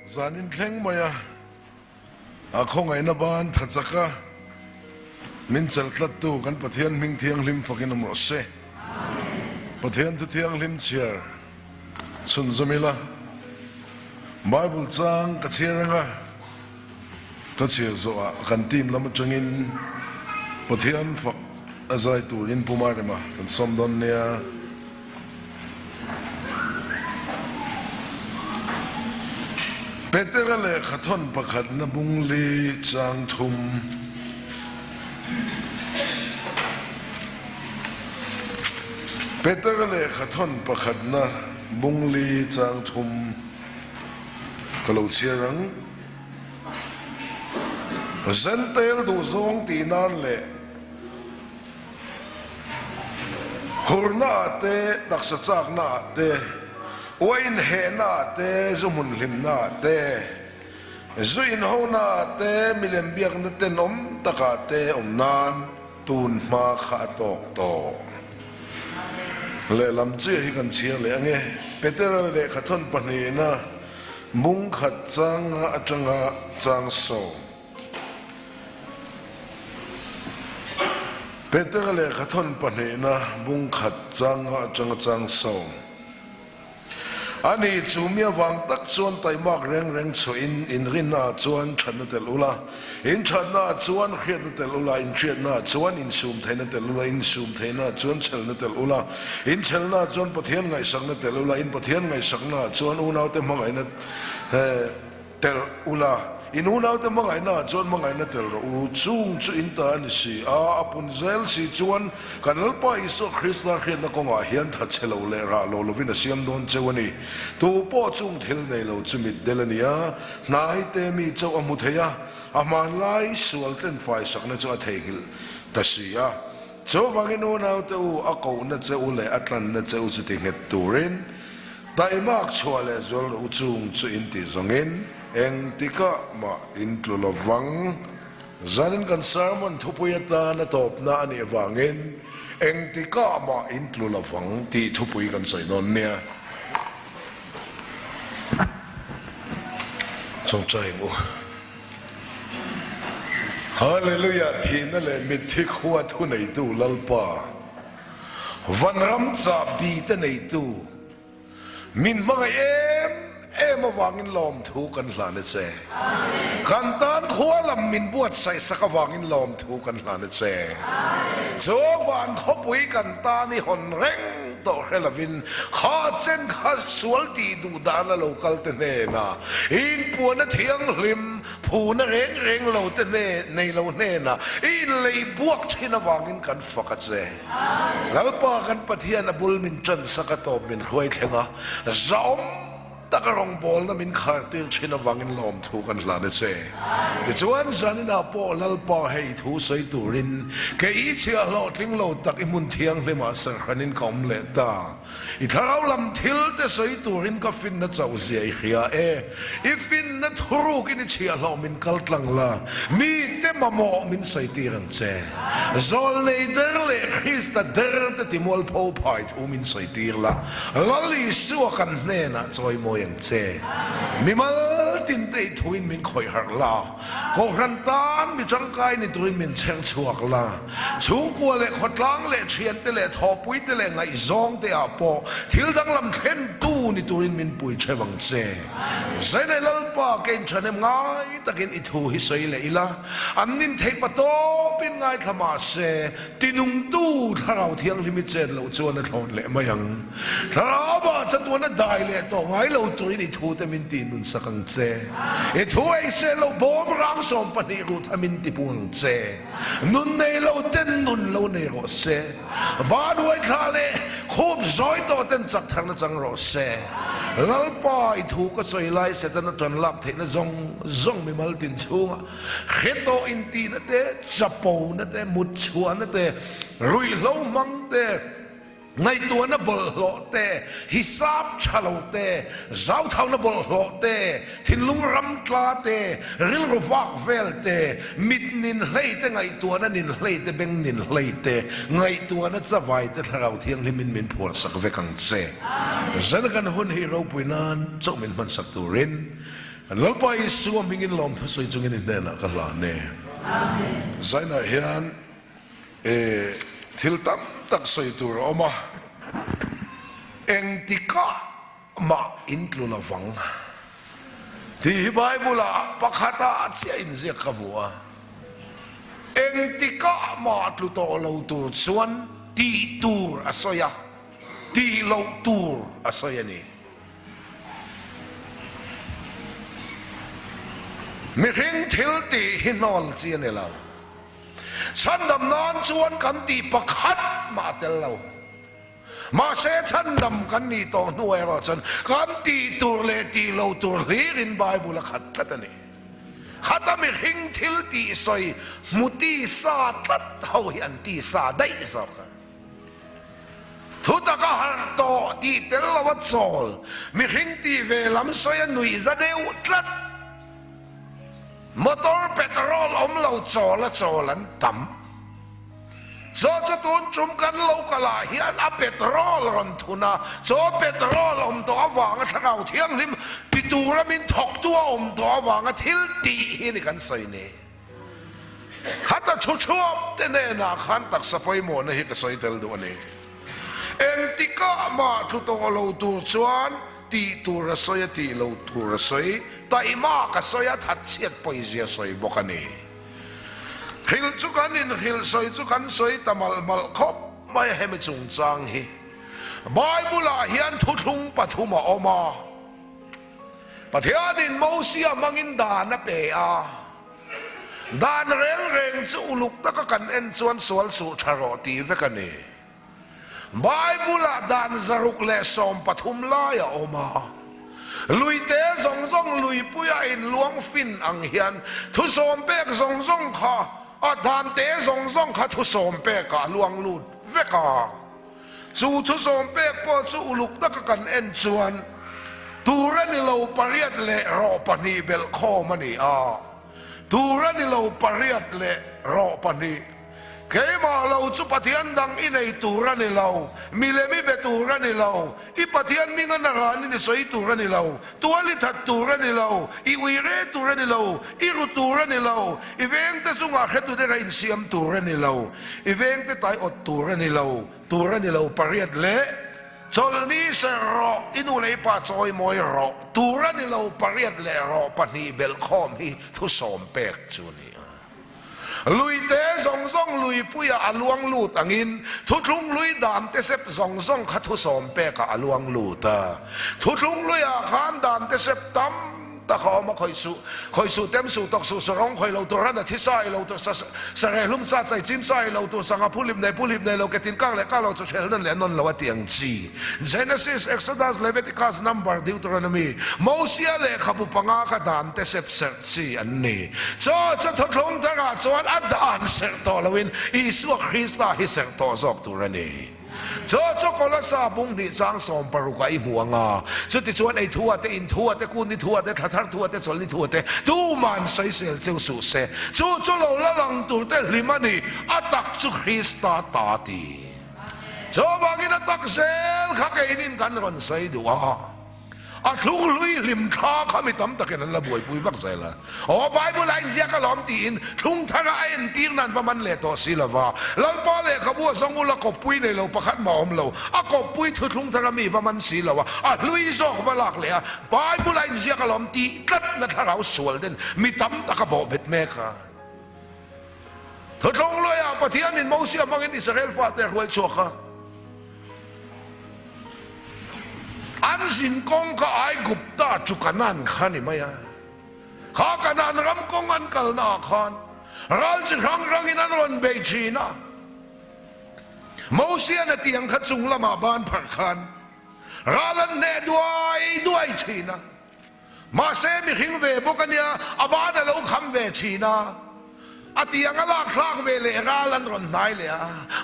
zanin thleng maya akhong ai na ban thachaka min chal tlat tu kan pathian ming thiang lim fakin amro se pathian tu thiang lim chiar sun zamila bible chang ka chiaranga ka chiar zo a kan tim lam changin pathian fak azai tu in pumarima kan somdon nia Peter le khathon pakhat na bungli chang thum Peter le khathon pakhat na bungli chang thum kalau chiarang zentel du zong ti nan le hurna te daksa chak na te Oin he na te zumun lim na te zuin ho na te milem biak na te nom taka te nan tun ma kha tok to le lam chi hi kan chia le ange peter le khathon pani na mung khat chang atanga chang so peter le khathon pani na mung khat chang atanga chang so Ani chumia wang tak chuan taimak reng reng chu in rin na chuan than na tel ula in than na chuan khiat na tel ula in khiat na chuan in sum thai na tel ula in sum thai na chuan chel na tel ula in chel na chuan pathian ngai sang na tel ula in pathian ngai sang na chuan unau te mangai na tel ula in unau te mangai na chuan mangai na tel ro u chung chu in ta ni si a apun zel si chuan kanal pa iso krista khian na konga hian tha chelo le ra lo lovina siam don chewani tu po chung thil nei lo chumit delania nai te mi chaw amu theya aman lai sual ten fai sakna chu a theihil tasia chaw wangin unau te u ako na cheu le atlan na cheu chu ti nget turin taimak chwale zol u chung chu in ti zongin eng tika ma intlulavang zanin kan sermon thupuyata na top na ani awangin eng tika ma intlulavang ti thupui kan sainon nia song chai mo hallelujah thina le mithi khuwa thu nei tu lalpa vanram cha bi te nei tu min mga em awangin lom thu kan hlane che kan tan khualam min buat sai sakawangin lom thu kan hlane che so van khopui kan ta ni hon reng to helavin kha chen kha sualti du dana local te ne na in puana thiang hlim phuna reng reng lo te ne nei lo ne na in lei buak thina wangin kan faka che lalpa kan pathian abul min chan sakatop min khoi thlenga zaum takarong bol na min khartil china wangin lom thu kan hlane che chuan zanina po lalpa hei thu sei turin ke I chia lo tling lo tak imun thiang hlema sar khanin kom le ta I tharau lam thil te sei turin ka fin na chau zia khia ifin na thuru kin chia lo min kaltlang la mi te mamo min sei tiran che zol nei der le Christa der te timol po pait min sei tir la lali su kan ne na choi mo yang che mimal tin te thuin min khoi har la ko ran tan mi changkai ni tuin min cheng chuak la chung ko le khotlang le thian te le thopui te le ngai zong te apo thil dang lam thlen tu ni tuin min pui chewang che zene lalpa ken chanem ngai takin I thu hi sei le ila annin thei pato pin ngai thama se tinung tu tharau thiang limit chen lo chuan a thon le mayang tharawa chatuna dai le to ngai lo tuin I thu te min tin nun sakang che I thu ai se lo bom rang som pani ru thamin ti puang che nun nei lo ten nun lo nei ro se ba duai thale khop zoi to ten chak thang na chang ro se lalpa I thu ka soi lai se tan ton lap the na zong mi mal tin chunga kheto in ti na te chapo na te mut chuan na te rui lo mang te ngay tua na bol lo te hisap chalo te zau thau na bol lo te thinlung ram tla te ril rovak vel te mit nin hlei te ngay tua na nin hlei te beng nin hlei te ngay tua na chawai te tharau thiang limin min phur sak ve kang che zan kan hun hi ro puinan chau min man sak turin lalpa Isu mingin lom thasoi chungin nena kala ne zaina hian thil tam tak soi tur oma engtika ma intlula wang ti Bible pakhata chia in zia kamua engtika ma tluto lo tur chuan ti tur asoya ti lo tur asoya ni mi hing thil ti hinol chian e lo chan dam nan chuan kan ti pakhat ma tel lo ma se chan dam kan ni to nuai ro chan kan ti tur le ti lo tur lirin Bible khat tlatani khata mi hing thil ti soi muti sa tlat ho hian ti sa dai sa ka thuta ka har to ti tel lo chol mi hing ti ve lam soi nui za deu tlat motor petrol lo cholan tam cho tun chum kan lo kala hian a petrol ron thuna cho petrol to awang thangau thiang lim pitura min thok tu to awang thil ti hi ni kan sai ne hata chuchuap te ne na khan tak sapoi mo na hi ka sai tel do ne entika ma thu to lo tu chuan ti tu rasoi ti lo tu rasoi ta ima ka soya that chiat poizia soi bokani khil chu kan in khil soi chu kan soi tamal mal khop mai hem chung chang hi Bible a hian thu thung pathuma oma pathian in mosia mangin dan na pe a dan reng chu uluk ta ka kan en chuan sual su tharo ti vekani Bible a dan zaruk le som pathum la ya oma lui te zong lui puya in luang fin ang hian thu som pek zong kha a dan te zong kha thu som pek ka luang lut veka chu thu som pek po chu uluk ta ka kan en chuan turani lo pariat le ro pani bel kho mani a turani lo pariat le ro pani keima lo chu pathian dang inei turani lo milemi be turani lo I pathian minga narani ni soi turani lo tuali that turani lo I uire turani lo I ru turani lo I veng te sunga khetu de rain siam turani lo I veng te tai ot turani lo pariat le cholni se ro inu le pa choi moi ro turani lo pariat le ro pani bel khom hi thu som pek chuni lui te zong lui puya aluang lut angin thutlung lui dan te sep zong kha thu som pe ka aluang luta thutlung lui a khan dan te sep tam ta kho ma khoi su tem su tok su sorong khoi lo to ran thi sai lo to sa re lum sa chai chim sai lo to sanga pulim nei lo ketin kang le ka lo chu thel nan le non lo atiang chi Genesis Exodus Leviticus Number Deuteronomy Mosia le khabu panga ka dan te sep ser chi an ni cho thutlung ta ga chuan adan ser to lawin Isu Krista hi ser to zok tu rani cho kola sa bung ni chang som paruka I huanga chu ti chuan ei thua te in thua te kun ni thua te thathar thua te chol ni thua te tu man sai sel cheu su se chu lo la lang tu te limani atak chu Krista ta ti cho bangin atak sel kha ke inin kan ron sai duwa a thung lui lim tha khami tam taken la boi pui vak zaila o Bible line zia ka lom ti in thung thanga en tir nan va man le to silava lalpa le khabu zongula ko pui ne lo pakhat ma om lo a ko pui thu thung thanga mi va man silava a lui zok balak le a Bible line zia ka lom ti tat na tharau sual den mi tam taka bo bet me kha thu thung lo ya pathian in Mosia mangin Israel fa te khoi choka an sin kong ka ai gupta chukanan khani maya kha kanan ram kong an kal na khan ral chi rang in an ron be china Mosia na tiang kha chung lama ban phar khan ralan ne duai china ma se mi hing ve bokania abana lo kham ve china atiang ala khak ve le ralan ron nai le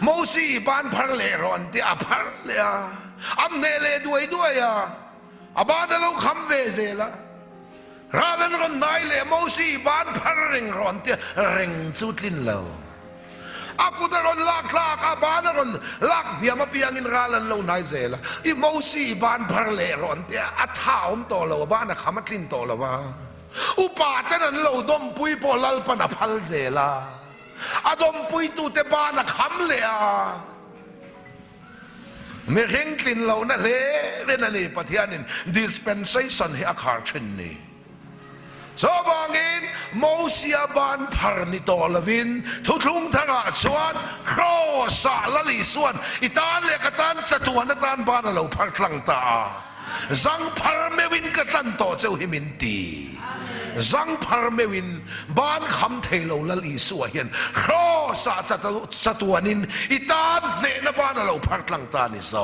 Mosi ban phar le ron ti a phar le am ne le duai ya abana lo kham ve zela ralan ron nai le Mosi ban phar ring ron ti ring chutlin lo aku da ron lak abana ron lak dia ma piang in ralan lo nai zela I Mosi ban phar le ron ti a thaum to lo abana khamatlin to lo wa อุปาแต่นั้นเราดมปุยปอลัลปนับพัลเซลาอดมปุยตูเตบานะคำเลยเมื่อเร่งกลิ่นเรานั่นเล่นนี่ปะเทียนิน dispensation ให้อาคารเช่นนี้สบางินโมเสียบานพาร์นิโตลวินทุกลุงทางอาชวนครอสาลลิส่วนอิตาเลียกตันสตัวนัตานบานเราพักคลังตาจังพาร์เมวินกตันโตเจ้าหิมินตีจังพาร์เมวินบ้านคำเทโลลลีสวยเห็นครอสาสตัวนินอิตาเนนบ้านเราพักคลังตานิโซ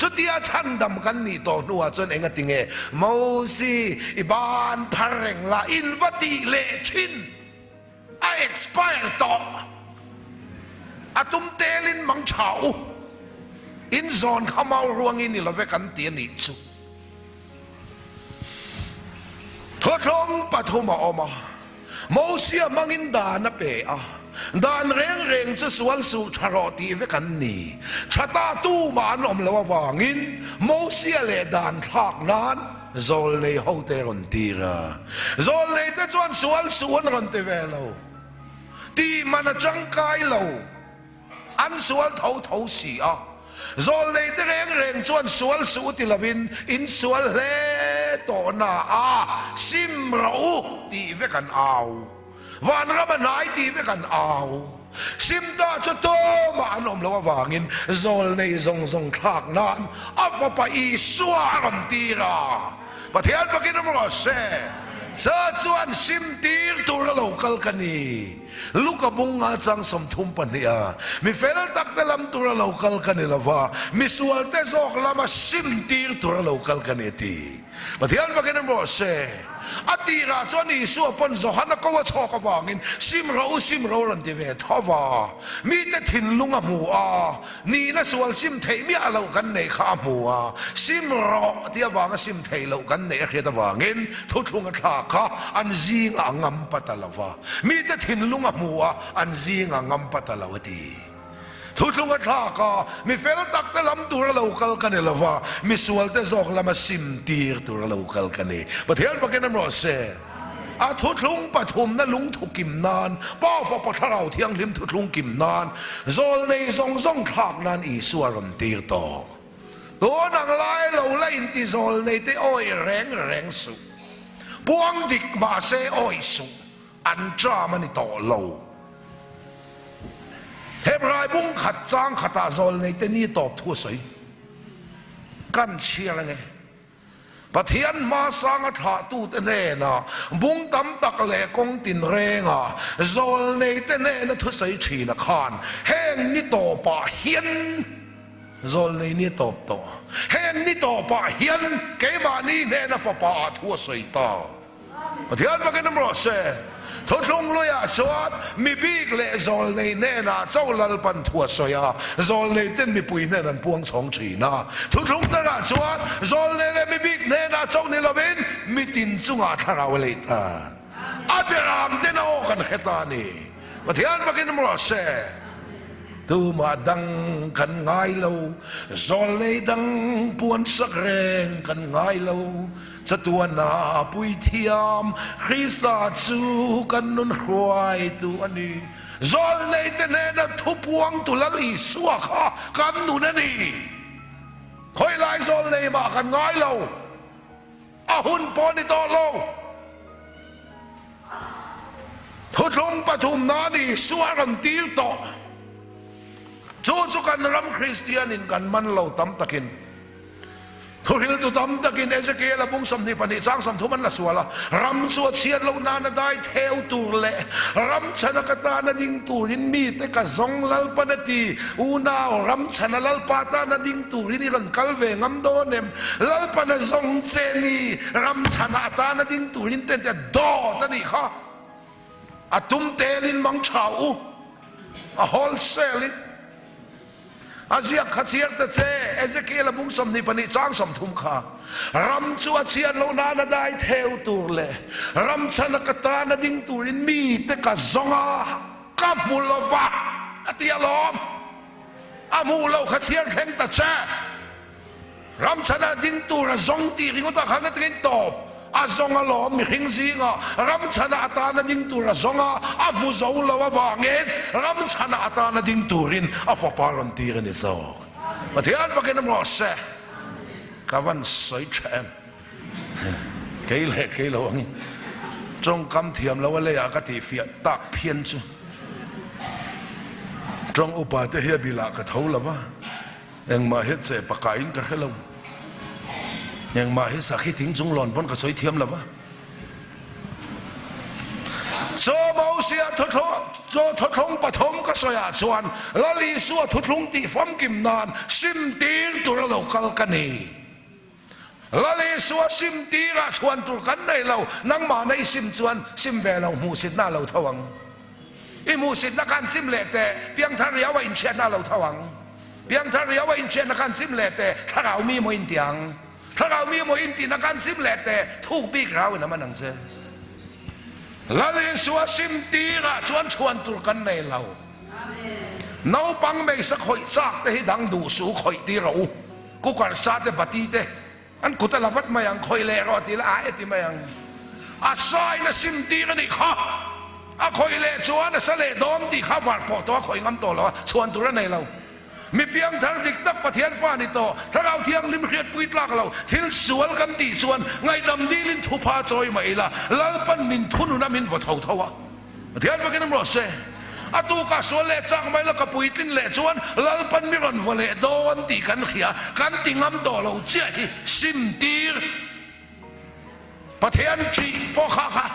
สุดที่ฉันดำกันนี่ต่อนัวจนเองติงเอโมซีอิบานพารงละอินวัติเลชินไอเอ็กซ์ไพร์ต่ออาตุมเตลินมังเฉาอินซอนขมาวรวงอินนี่เราเวกันเตียนิสุทศลงปฐมอมาโมเสียมังอินดานเปอะดานเร่งจะสวลสู่ชารอตีเวกันนี่ชะตาตู้มานอมละวางินโมเสียเลดานทากนั้นโซลเลยเขาเตรันตีระโซลเลยแต่จวนสวลส่วนรันเตเวลาตีมันจังกายเราอันสวลเท่าสีอ่ะโซลเลยแต่เร่งจวนสวลสู่ติลวินอินสวลเลตอนาซิมเราตีเวกันเอาวันรับมันไหนตีไปกันเอาซิมตาจะโตมาอันอมแล้วว่างินโซลในทรงคลากนั้นอัฟไปอีสวารันตีระประเทศปากีสถานมันก็เซ่เจ้าจวนซิมตีร์ตัวเราคัลกันนี่ลูกกับบุงอาจังสมทุมปัญญามีเฟลตักเตลัมตัวเราคัลกันนี่ละว่ามีส่วนเตจอกลามาซิมตีร์ตัวเราคัลกันนี่ทีประเทศปากีสถานมันก็เซ่อดีราจวนอิสุปนจหันก็ว่าชอกว่างินซิมเรารันติเวทว่ามีแต่ถิ่นลุงหัวนี่นะส่วนซิมเทมีอะไรกันในข้าหัวซิมเราที่ว่างซิมเทเรากันในเขตว่างินทุกลุงทากะอันจีงงามปัตตลาวามีแต่ถิ่นลุงหัวอันจีงงามปัตตลาวดีทุกลุงทากะมีเฟลตักแต่ลำตัวเราคัลกันเลยว่ามีส่วนแต่จอกลำมาซิมตีร์ตัวเราคัลกันเลยประเทศปากีสถานเราเซ่อาทุลุงปฐุมนั่นลุงถูกกิมนานป้าฟปทเราเที่ยงลิมทุลุงกิมนานโซลในทรงขากนั้นอีสวรันตีร์ต่อตัวนางลายเราไล่อินติโซลในเตอ้อยแรงสุปวงดิกมาเซอ้อยสุอันจ้ามันต่อเราเทปรายบุ้งขัดจ้างขัดตาโซลในเตนี่ตอบทั่วใสกันเชียร์ไงปะเทียนมาสร้างถาตู้เตเน่นะบุ้งตำตักแหลกงตินเรงอ่ะโซลในเตเน่นะทั่วใสชีนะคานแห้งนี่ต่อป่าเฮียนโซลในนี่ตอบต่อแห้งนี่ต่อป่าเฮียนเกมานี่เน่นะฝ่าป่าทั่วใสตาปะเทียนมากันน้ำรอเสทดลองเลยสวัสดมีบีกเลโซลในเนน่าเจ้าลัลปันทัวสอยาโซลในเต้นมีปุยเนนันพวงสองชีนาทดลองตั้งสวัสดโซลในมีบีกเนน่าเจ้าเนลวินมีตินจุงอาทาราวเลตาอับรามเตนเอากันเขตานีมาเทียนมากินมรสเซตูมาดังกันง่ายเราโซลในดังปวนสักแรงกันง่ายเราสตัวนาปุยเทียมคริสต์จูกันนุนควายตัวนี้โซลในเตเนนทุบวงตุลลีสัวข้ากันนุนนี่คอยไล่โซลในมากันง่ายเราอาหุนปอนิตอโลทุดลงปฐุมนาดีสวรันตีร์ต่อจูกันรำคริสเตียนินกันมันเราตั้มตะกินทุเรศตุตั้มตะกินเอเจเกลบุ้งสมนิปนิจ้างสมทุมันละสัวละรำสัวเชียร์เรานานได้เทวตูเละรำชนะกตานาดิ่งตูรินมีแต่กะซงลัลปนตีอูนาวรำชนะลัลปาตานาดิ่งตูรินิรันกัลเวงำโดเนมลัลปนซงเจนีรำชนะตานาดิ่งตูรินเตนแต่ดอตันนี่ค่ะอาตุมเตลินมังชาวอาโฮลเซลินอาเซียขัดเสียงแต่เจเอเจเกลบุ้งสมนิปนิจ้างสมทุมขารำชัวเชียนโลนานาได้เทวตูเล่รำชนะกตานาดิ่งตูรินมีแต่กะซงอากับมูลวะอติยาลอมอามูลขัดเสียงแข่งแต่เจรำชนะดิ่งตูระซงตีริงก็ตาขันตะกินตอบ azonga lo mi khing zinga ram chana atana ding tura zonga amu zo lo wangen ram chana atana ding turin afa paron tirin izok pathian vakin mo se kawan soi chem ke lo ang trong kam thiam lo le ya ka ti fia tak phian chu trong upa te he bila ka thau lawa eng ma he che pakain ka hello eng ma he sa khi ting chung lon pon ka soi thiam lawa so mau sia thothlong pathom ka soya chuan lali su thothlong ti fam kim nan sim tir tur lokal kani lali su sim tira chuan tur kan nei lo nang ma nei sim chuan sim ve lo mu sit na lo thawang i mu sit na kan sim le te piang thar ya wa in chen na lo thawang piang thar ya wa in chen na kan sim le te tharau mi mo in tiang tharau mi mo in ti na kan sim le te thuk bi grau na manang che lali su sim tira chuan tur kan nei lo nau pang mei sa khoi sak te hi dang du su khoi ti ro ku kar sa te pati te an kuta lavat mayang khoi le ro ti la a ti mayang asai na sim tira ni kha a khoi le chuan sa le dom ti kha var po to khoi ngam to lo chuan tur nei lo mi piang thar dik tak pathian fa ni to tharau thiang lim khiat puit lak lo thil sual kan ti chuan ngai dam dilin thu pha choi mai la lalpan min thunu na min vo thau thawa pathian vakin ro se atu ka so le chang mai la ka puitlin le chuan lalpan mi ron vole don ti kan khia kan tingam to lo che hi sim tir pathian chi po kha kha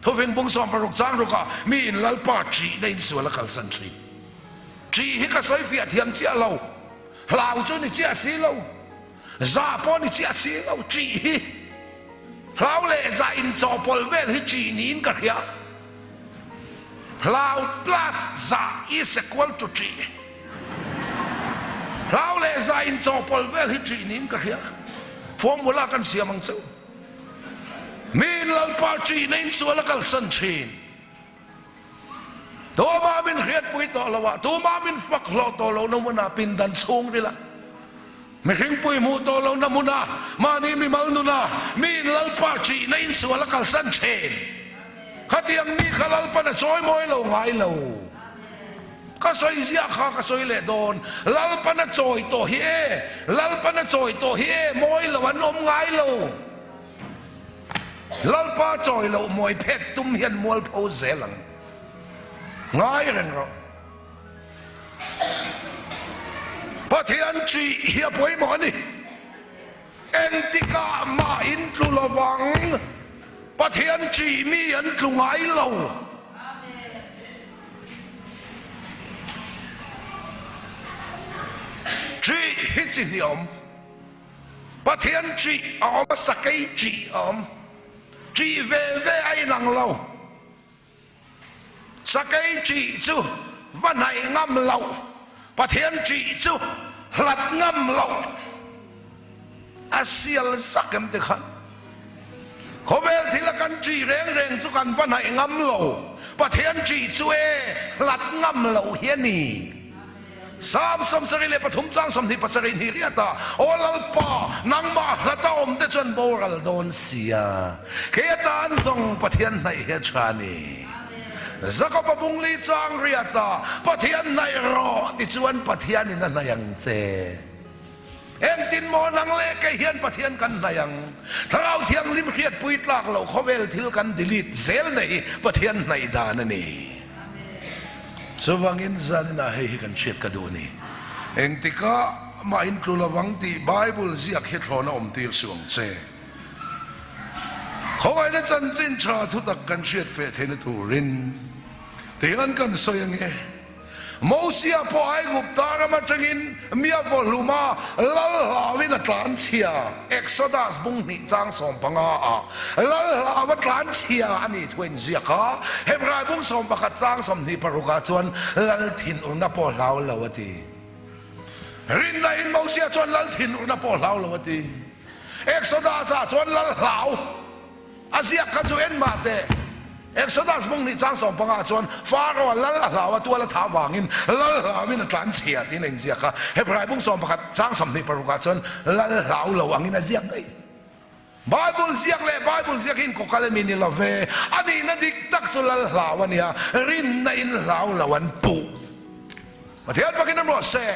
thoveng bung som paruk chang ru ka mi in lalpa chi nei sual kal san chi chi hi ka soi fiat hiam chia lo lau chu ni chia si lo za po ni chia si lo chi hi lau le za in cho pol vel hi chi ni in ka khia lau plus za is equal to chi lau le za in cho pol vel hi chi ni in ka khia formula kan siamang chu min lal pa chi nei sual kal san chin to ma min khiat pui to lawa to ma min fak lo to lo no muna pin dan chung ri la mi khing pui mu to lo na muna ma ni mi mal nu na min lal pa chi nei sual kal san chen khatiam ni khalal pa na choi moi lo ngai lo ka soi zia kha ka soi le don lal pa na choi to hi lal pa na choi to hi moi lo an om ngai lo lal pa choi lo moi phet tum hian mol pho zelang ngai ren ro pathian chi hia poi mo ni entika ma in tlu lawang pathian chi mi an tlu ngai lo chi hi chi niom pathian chi om sakai chi om chi ve ai nang lo sakai chi chu van hai ngam lo pathian chi chu hlat ngam lo asial sakem te khan khovel thila kan chi reng chu kan van hai ngam lo pathian chi chu hlat ngam lo hiani sam som sari le pathum chang som ni pasari ni riata olal pa nang ma hlata om te chon boral don sia ke tan song pathian nai he chani zakapa bungli chang riata pathian nai ro ti chuan pathian in na yang che eng tin mo nang le ke hian pathian kan nayang tharau thiang lim khiat pui tlak lo khovel thil kan delete zel nei pathian nai dan ani sawangin zanina hei kan chet ka du ni eng tika ma in klulawang ti bible ziak he thlona om tir suang che khowai na chan chin cha thu tak kan chet fe thena turin tian kan soyang e Mosia po ai guptara matangin mia voluma lal hawin atlan chia Exodus bung ni chang som panga a lal hawa atlan chia ani twen ziaka Hebrai bung som pakhat chang som ni paruka chuan lal thin una po lau lawati rin na in Mosia chuan lal thin una po lau lawati Exodus a chuan lal lau asia ka chuan mate Exodus bung ni chang som panga chuan Pharaoh lal lawa tu la tha wangin lal hawin atlan chia tin eng ziaka Hebrai bung som pakhat chang som ni paruka chuan lal lau lawangin a ziak dai Bible siak le Bible siak in ko kalami ni lave ani na diktak sulal lawan ya rin na in lawan pu matihan pa kinamro se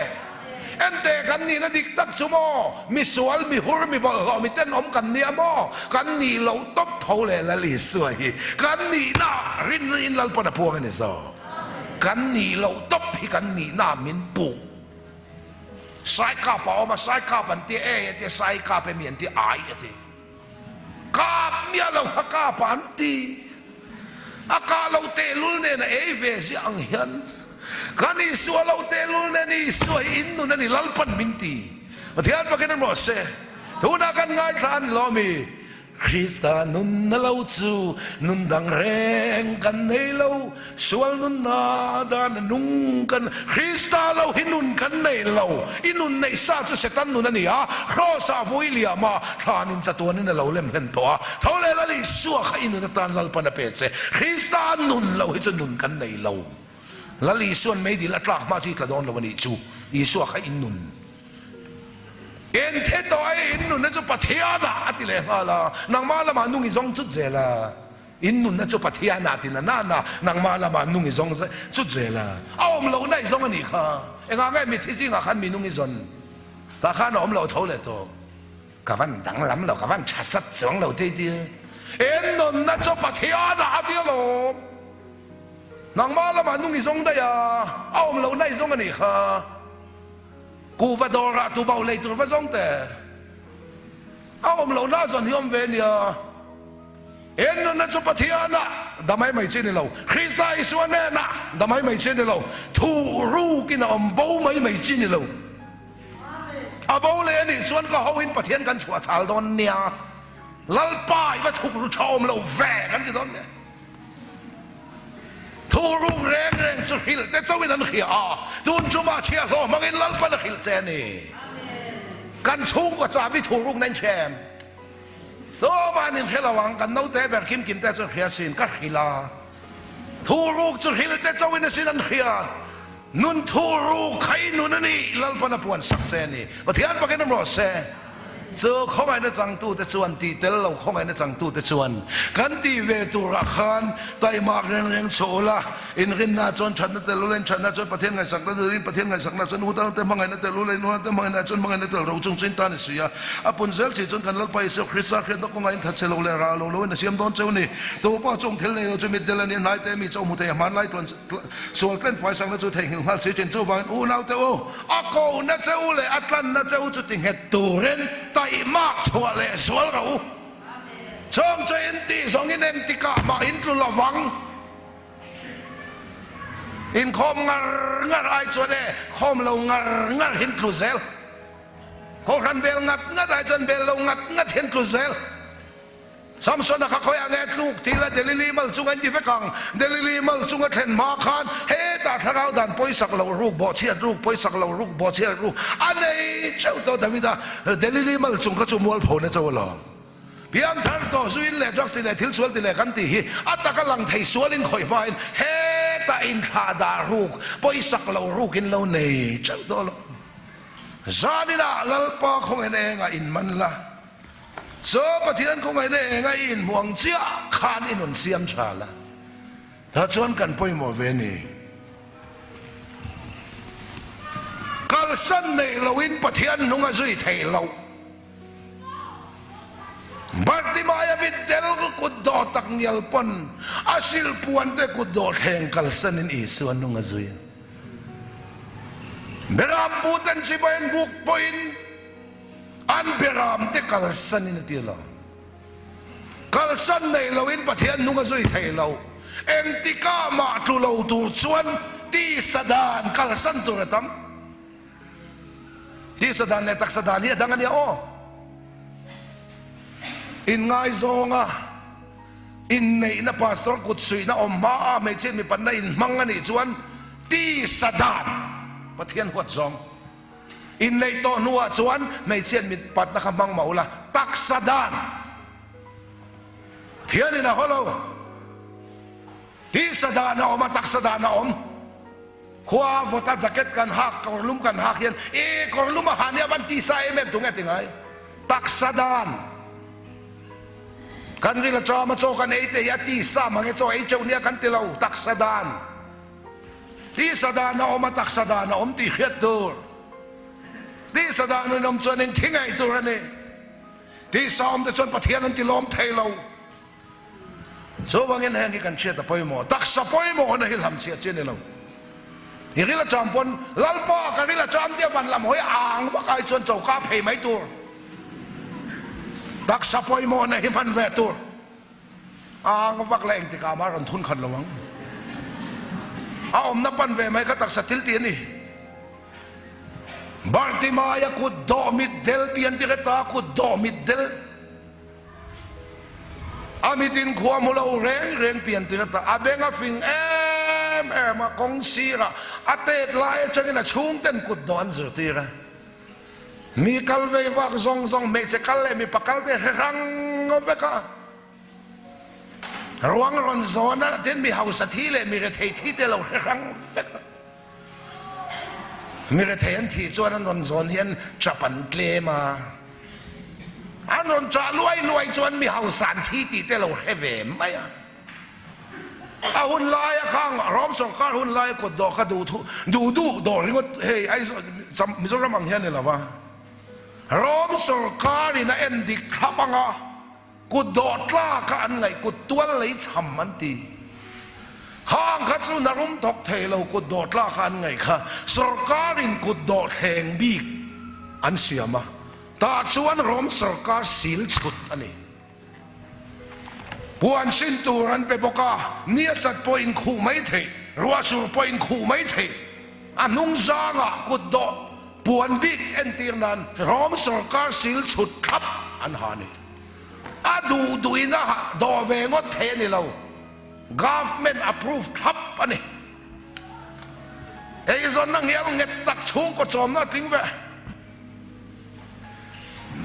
ente kan ni na diktak sumo misual mihur mi bal mi ten om kan ni mo kan ni lo top thau le la li suai kan ni na rin in lal pa na puang ni so kan ni lo top hi kan ni na min pu sai ka pa oma sai ka pan ti e ti sai ka pe mien ti ai ti kap mia lo ka pan ti akalo telul ne na e ve si ang hian kani sualo telul ne ni suai innu na ni lalpan minti mathian pa kenan mo se tuna kan ngai than lo mi Krista nun na lau chu nun dang reng kan nei lau sual nun na dan nung kan Krista lau hinun kan nei lau inun nei sa chu setan nun ani a khosa voilia ma thanin chatuan na lau lem hen to a thole la li suwa kha inun tan lal pan pe che Krista nun lau hi chu nun kan nei lau la li suan mei di la tlak ma chi tla don lo ni chu i suwa kha inun en thế tôi in nun na cho pathiana ati le hala nang mala ma nung izong chút zela in nun na cho pathiana ati na nang mala ma nung izong chút zela om lo na izong ani kha enga ngai mi thi nga khan mi nung izon ta khan om lo thau le to ka van dang lam lo ka van cha sat zong lo te ti en nun na cho pathiana ati lo nang mala ma nung izong da ya om lo na izong ani khaกูว่าดอระตูเบาเลยตัวว่าซ่องแต่เอาอมเหล่าน่าสนยมเวียนยาเอ็นนั่นจะปะเทียนะดำไม่เช่นเราคริสต์ไอส่วนเนี่ยนะดำไม่เช่นเราทูรู้กินอมเบาไม่เช่นเราอาเบาเลยนี่ส่วนก็เขาอินปะเทียนกันชัวชาลดอนเนี่ยลัลป้ายว่าถูกรู้ชอมเราแฝงกันที่ตอนเนี่ยทูรุ่งแรงจุดหิลแต่เจ้าวินันเขียตุนจุมาเชียร์โลมังอินลัลปันหิลเซนี่กันชุ่มก็จะมีทูรุ่งนั่นแชมตัวมานินเขลวังกันโน้ตแต่แบบคิมกินแต่จุดเขียสินก็ขีลาทูรุ่งจุดหิลแต่เจ้าวินันสินันเขียนุนทูรุ่งใครนุนนี่ลัลปันปวนสักเซนี่ประเทศประกันน้ำรอเซเจอข้องไอ้นั่นจังตู้แต่ชวนตีเตลเราข้องไอ้นั่นจังตู้แต่ชวนกันตีเวตุรักขันไต่มากเรียงโชละอินรินนาจนฉันนั่นแต่รู้เล่นฉันนั่นจนประเทศไงสักนั่นรินประเทศไงสักนั่นจนหูตั้งแต่มังไงนั่นแต่รู้เล่นหัวแต่มังไงนั่นจนมังไงนั่นแต่เราจงจินตานิสียอปุนเซลสิจนกันลัดไปเสียคริสต์เขียนต้องข้องไอ้ทัดเซลเลราโลโลนั่นเสียมโดนเจ้านี่ตัวป้าจงเทลเนี่ยเราจะมีเดลเนี่ยนายแต่มีเจ้ามุทัยมันไล่ตัวส่วนเล่นไฟสังนั่นจะเทหิวหันเสียเจนเจ้าวันอูน่าแต่โอ้อาโกนั่นเจ้าเลยอัตลันนั่นเจ้าจะติงเหตุตัวเรนไต่มากชัวเลยสวลเราช่องใจอินตีสองอินเองติกะมาอินตุลวังอินคอมงัดไอชัวเดคอมเรางัดหินครูเซลโคขันเบลงัดไอจันเบลเรางัดหินครูเซลซัมซอนนะครับเขาอยากเงินลูกทีละเดลิลีมัลจุงกันที่เฟกังเดลิลีมัลจุงกันเห็นมาคันเฮตาทางเอาดันปอยสักเราลูกบ่เชียลูกปอยสักเราลูกบ่เชียลูกอันนี้เจ้าตัวดาวิดาเดลิลีมัลจุงก็จุมัวผลในเจ้าหลงเพียงทางต่อสู้อินเล่จักสิเล่ทิลสวลติเล่กันตีฮีอัตตะกำลังไทยสวลินคอยมาอินเฮตาอินทาดาลูกปอยสักเราลูกอินเราเนยเจ้าตัวหลงซาดินาลัลปาคงเองอินมันละโซปะเทียนคงไงได้ไงอินห่วงเจ้าขานอินุนเสียมชาละถ้าชวนกันไปโมเวนีกัลสันในเราอินปะเทียนนุ่งจุยไทยเราบัดที่มายาบิดเดลกุดดอตักเนียลปนอาศิลปวนเตกุดดอแทงกัลสันอินอิสวนนุ่งจุยเบรามบูตันชิบันบุกปอินอันเบรามเตกัลสันนี่ตีเรากัลสันในเราอินประเทศนุ่งจุยไทยเราเอ็งติกามาตุเราตูชวนตีสดานกัลสันตัวตั้มตีสดานเลยตักสดานนี่ดังอันนี้อ๋ออินไงซงอ่ะอินในนับพาสตอร์กุศลนะอมมาไม่เช่นมีปัญหาอินมังอันนี้ชวนตีสดานประเทศหัวจงอินในตัวนัวชวนไม่เช่นมีปัดนะครับมังเมาละตักสดานเทียนี่นะเขาเราที่สดานออกมาตักสดานอมขวาฟตัดแจ็คเก็ตกันหักกอลุ่มกันหักเย็นกอลุ่มอาหารเนี่ยบันตีไซเมมตรงนี้ถึงไงตักสดาน kan ri la cha ma cho kan ei te ya ti sa ma nge cho ei chau nia kan ti lo tak sadan ti sadan na om tak sadan na om ti khiat tur ti sadan na om chuan in thingai tur ani ti sa om te chuan pathian an ti lom thei lo so wangin hang ki kan chia ta poimo tak sa poimo na hil ham chia chen lo hi ri la cham pon lalpa ka ri la cham dia van lam hoi ang wa kai chuan chau ka phei mai tur tak sa poimo na hi man ve tur ang vak leng ti ka ma ron thun khan lawang a om na pan ve mai ka tak sa til ti ni Bartimaya ku do mit del pian ti ta ku do mit del amitin khuwa mulo reng pian ti ta abenga fing ma kong sira atet lai changina chung ten ku don zur ti ra mi kal ve wak zong me che kal le mi pakal te rang veka ruang ron zona ten mi hausa thi le mi re thei thi te lo rang veka mi re thei an thi chuan an ron zon hian chapan tle ma an ron cha luai chuan mi hausan thi ti te lo heve mai a hun lai khang rom sarkar hun lai ko do kha du do ringot hey ai mi zo ramang hian la wa rom sarkar ina endik khapanga ku do tla ka an ngai ku tual lei cham an ti khang kha chu narum thok thei lo ku do tla kha an ngai kha sarkarin ku do theng bik an siama ta chuan rom sarkar sil chut ani puan sin turan pe boka nia sat point khu mai thei ruwa sur point khu mai thei anung zanga ku do puan bik entir nan rom sarkar sil chut khap an hani adu duina do ve ngot the ni lo government approved khap ani ei zon nang yel nget tak chung ko chom na ting ve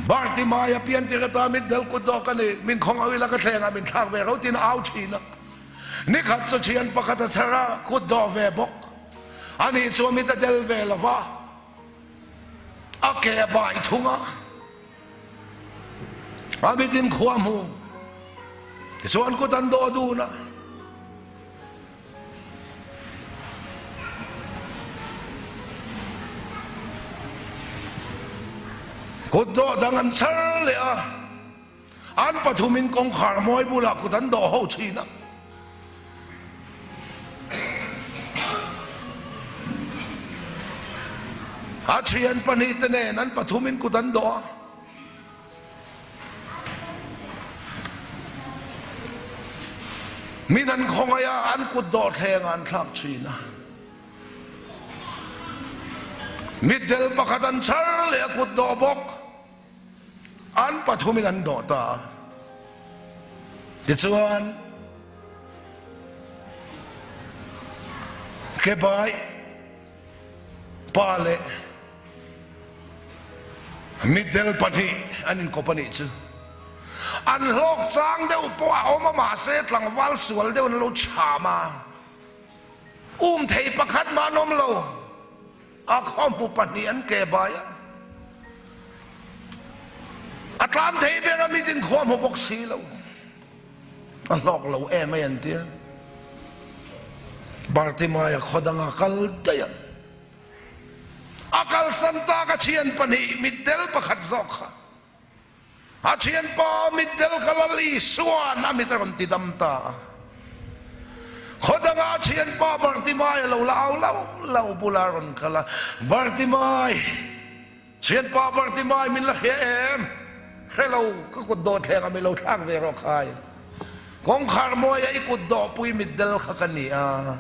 Bartimaya pian ti ta mit del ku do kan ni min khong awi la ka thlenga min thak ve ro tin au thina ni khat chu chian pakata chara ku do ve bok ani chu mi ta del ve lova ake bai thunga abitin khuamu chuan ku tan do du na ku do dangan char le a an pathumin kong khar moi bula ku tan do ho china a thian pani te ne nan pathumin ku tan do minan khongaya an ku do thleng an thlak china middel pakatan char le ku do bok an pathumin an do ta ti chuan ke bai pale middel pani anin kopani chu an lok chang deuh po a oma ma se tlang wal sual deuh an lo chama thei pakhat ma nom lo a khom mu pani an ke bai atlam thei bera mi din khom mu bok si lo an lok lo mai an tia Bartimaya khodanga kal daya akal santa ka chian pani middel pakhat zokha a chian pa middel kalali suan amitron tidam ta khodanga chian pa Bartimaya lo bularon kala Bartimay chian pa Bartimay min la khem hello ka ko do theng ami lo thang ve ro khai kong khar moya ikut do pui middel kha kania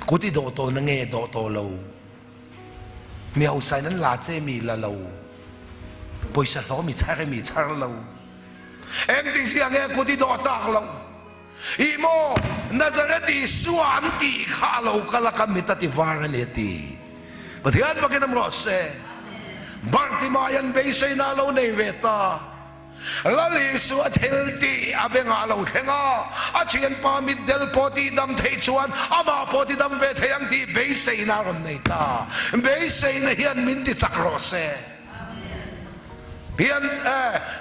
kuti do to na nge do to lo mi au sai nan la che mi la lo poi sa lo mi char lo em ting sia nge kuti do ta lo imo nazareti suan ti kha lo kala ka mitati varan eti pathian pakinam ro se Bartimayan be sai na lo nei veta lali su athelti abenga lo thenga achian pa middel poti dam thei chuan ama poti dam ve theyang ti be sei na ron nei ta be sei na hian min ti chakro se เพียน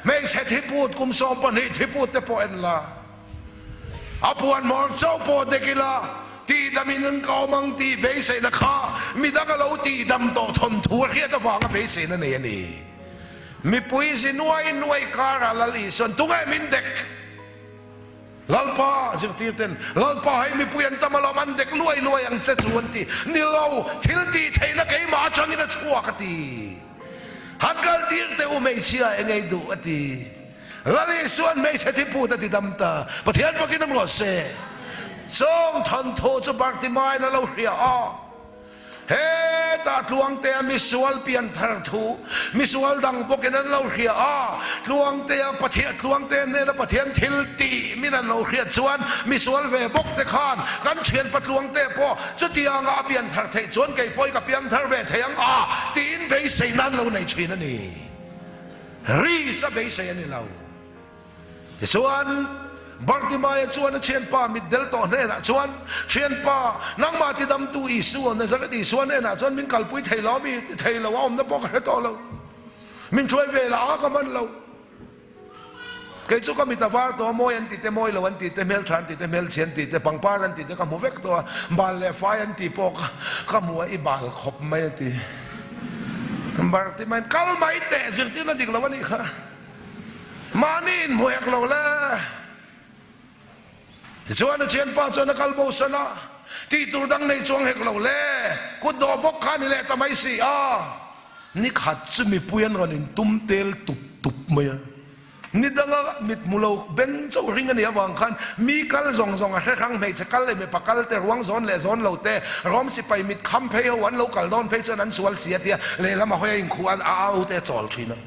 ไม่ใช่ที่พูดกุมสองปนิที่พูดแต่พอเอ็นละอาปวนมองเจ้าปวดเด็กละตีดำมินเกามังตีเบสเซนะข้ามีดังเราตีดำโตทนทัวเรียตฟังเบสเซนั่นเองนี่มีปุยสินวยการาลลีส่วนตุ้งไอ้มินเด็กลัลป้าสิทีเต็นลัลป้าให้มีปุยันตะมาลามันเด็กรวยอย่างเสจวนตีนี่เราทิลตีเทนักไอ้มาจังนี่นะชัวกตีฮันกัลตีเตอุไม่เชื่อเองไงดูอตีลัลลีส่วนไม่ใช่ที่พูดอตีดำตาประเทศพวกนี้น้ำรสเซ่ส่งทันโทจะบักที่ไม่นั่นเราเสียเฮ้ตาหลวงเตะมิสวลเปลี่ยนทางทูมิสวลดังพวกนั้นเราเขียหลวงเตะประเทศหลวงเตะเนี่ยประเทศทิลตีมินันเราเขียชวนมิสวลเวบกเตะขานกันเชียนปัดหลวงเตะพอจุดยังอาเปลี่ยนทางเทชวนไก่ปอยกับเปียงทางเวทยังตีนเบสนั้นเราในชีนั่นนี่รีสเบสนี่เราส่วนบางทีมาชวนเชียนป้ามิดเดลตอนเนี่ยนะชวนเชียนป้านั่งมาที่ดำตู้อีส่วนในสักทีส่วนเนี่ยนะชวนมินกัลปุยไทยล้อมีไทยเราว่าผมจะบอกให้ต่อเรามินช่วยเวลาก็มันเราเกี่ยวกับมิตรวาตัวมวยอันติดแต่มวยเราอันติดแต่เมลชันติดแต่เมลเชียนติดแต่ปังป้าอันติดแต่ขมูเวกตัวบาลเลฟายอันติดปอกขมูไอ้บาลขบไม่ติบางทีมันกัลไม่แต่สิ่งที่นั่นดิเราวันนี้ค่ะมานี่มวยเราละชวนเชียนป้าชวนกัลโบสนะที่ตัวดังในช่วงเฮกเราเล่กูดอบกขานี่แหละทำไมสินี่ขัดจะมีปุยนกันอินตุ้มเตลตุบมั้ยนี่ดังมิดมุลเบนเจ้าริงกันเนี่ยวางขันมีกัลซองแค่ครั้งไม่ใช่กัลเลยไม่ปักกัลแต่รวงซอนเลยซอนเราแต่ร้อมสิไปมิดคำเพย์วันเรากัลดอนเพย์ฉะนั้นสวลเสียเตียเลยละมาห้อยอินควรแต่จอลทีนะ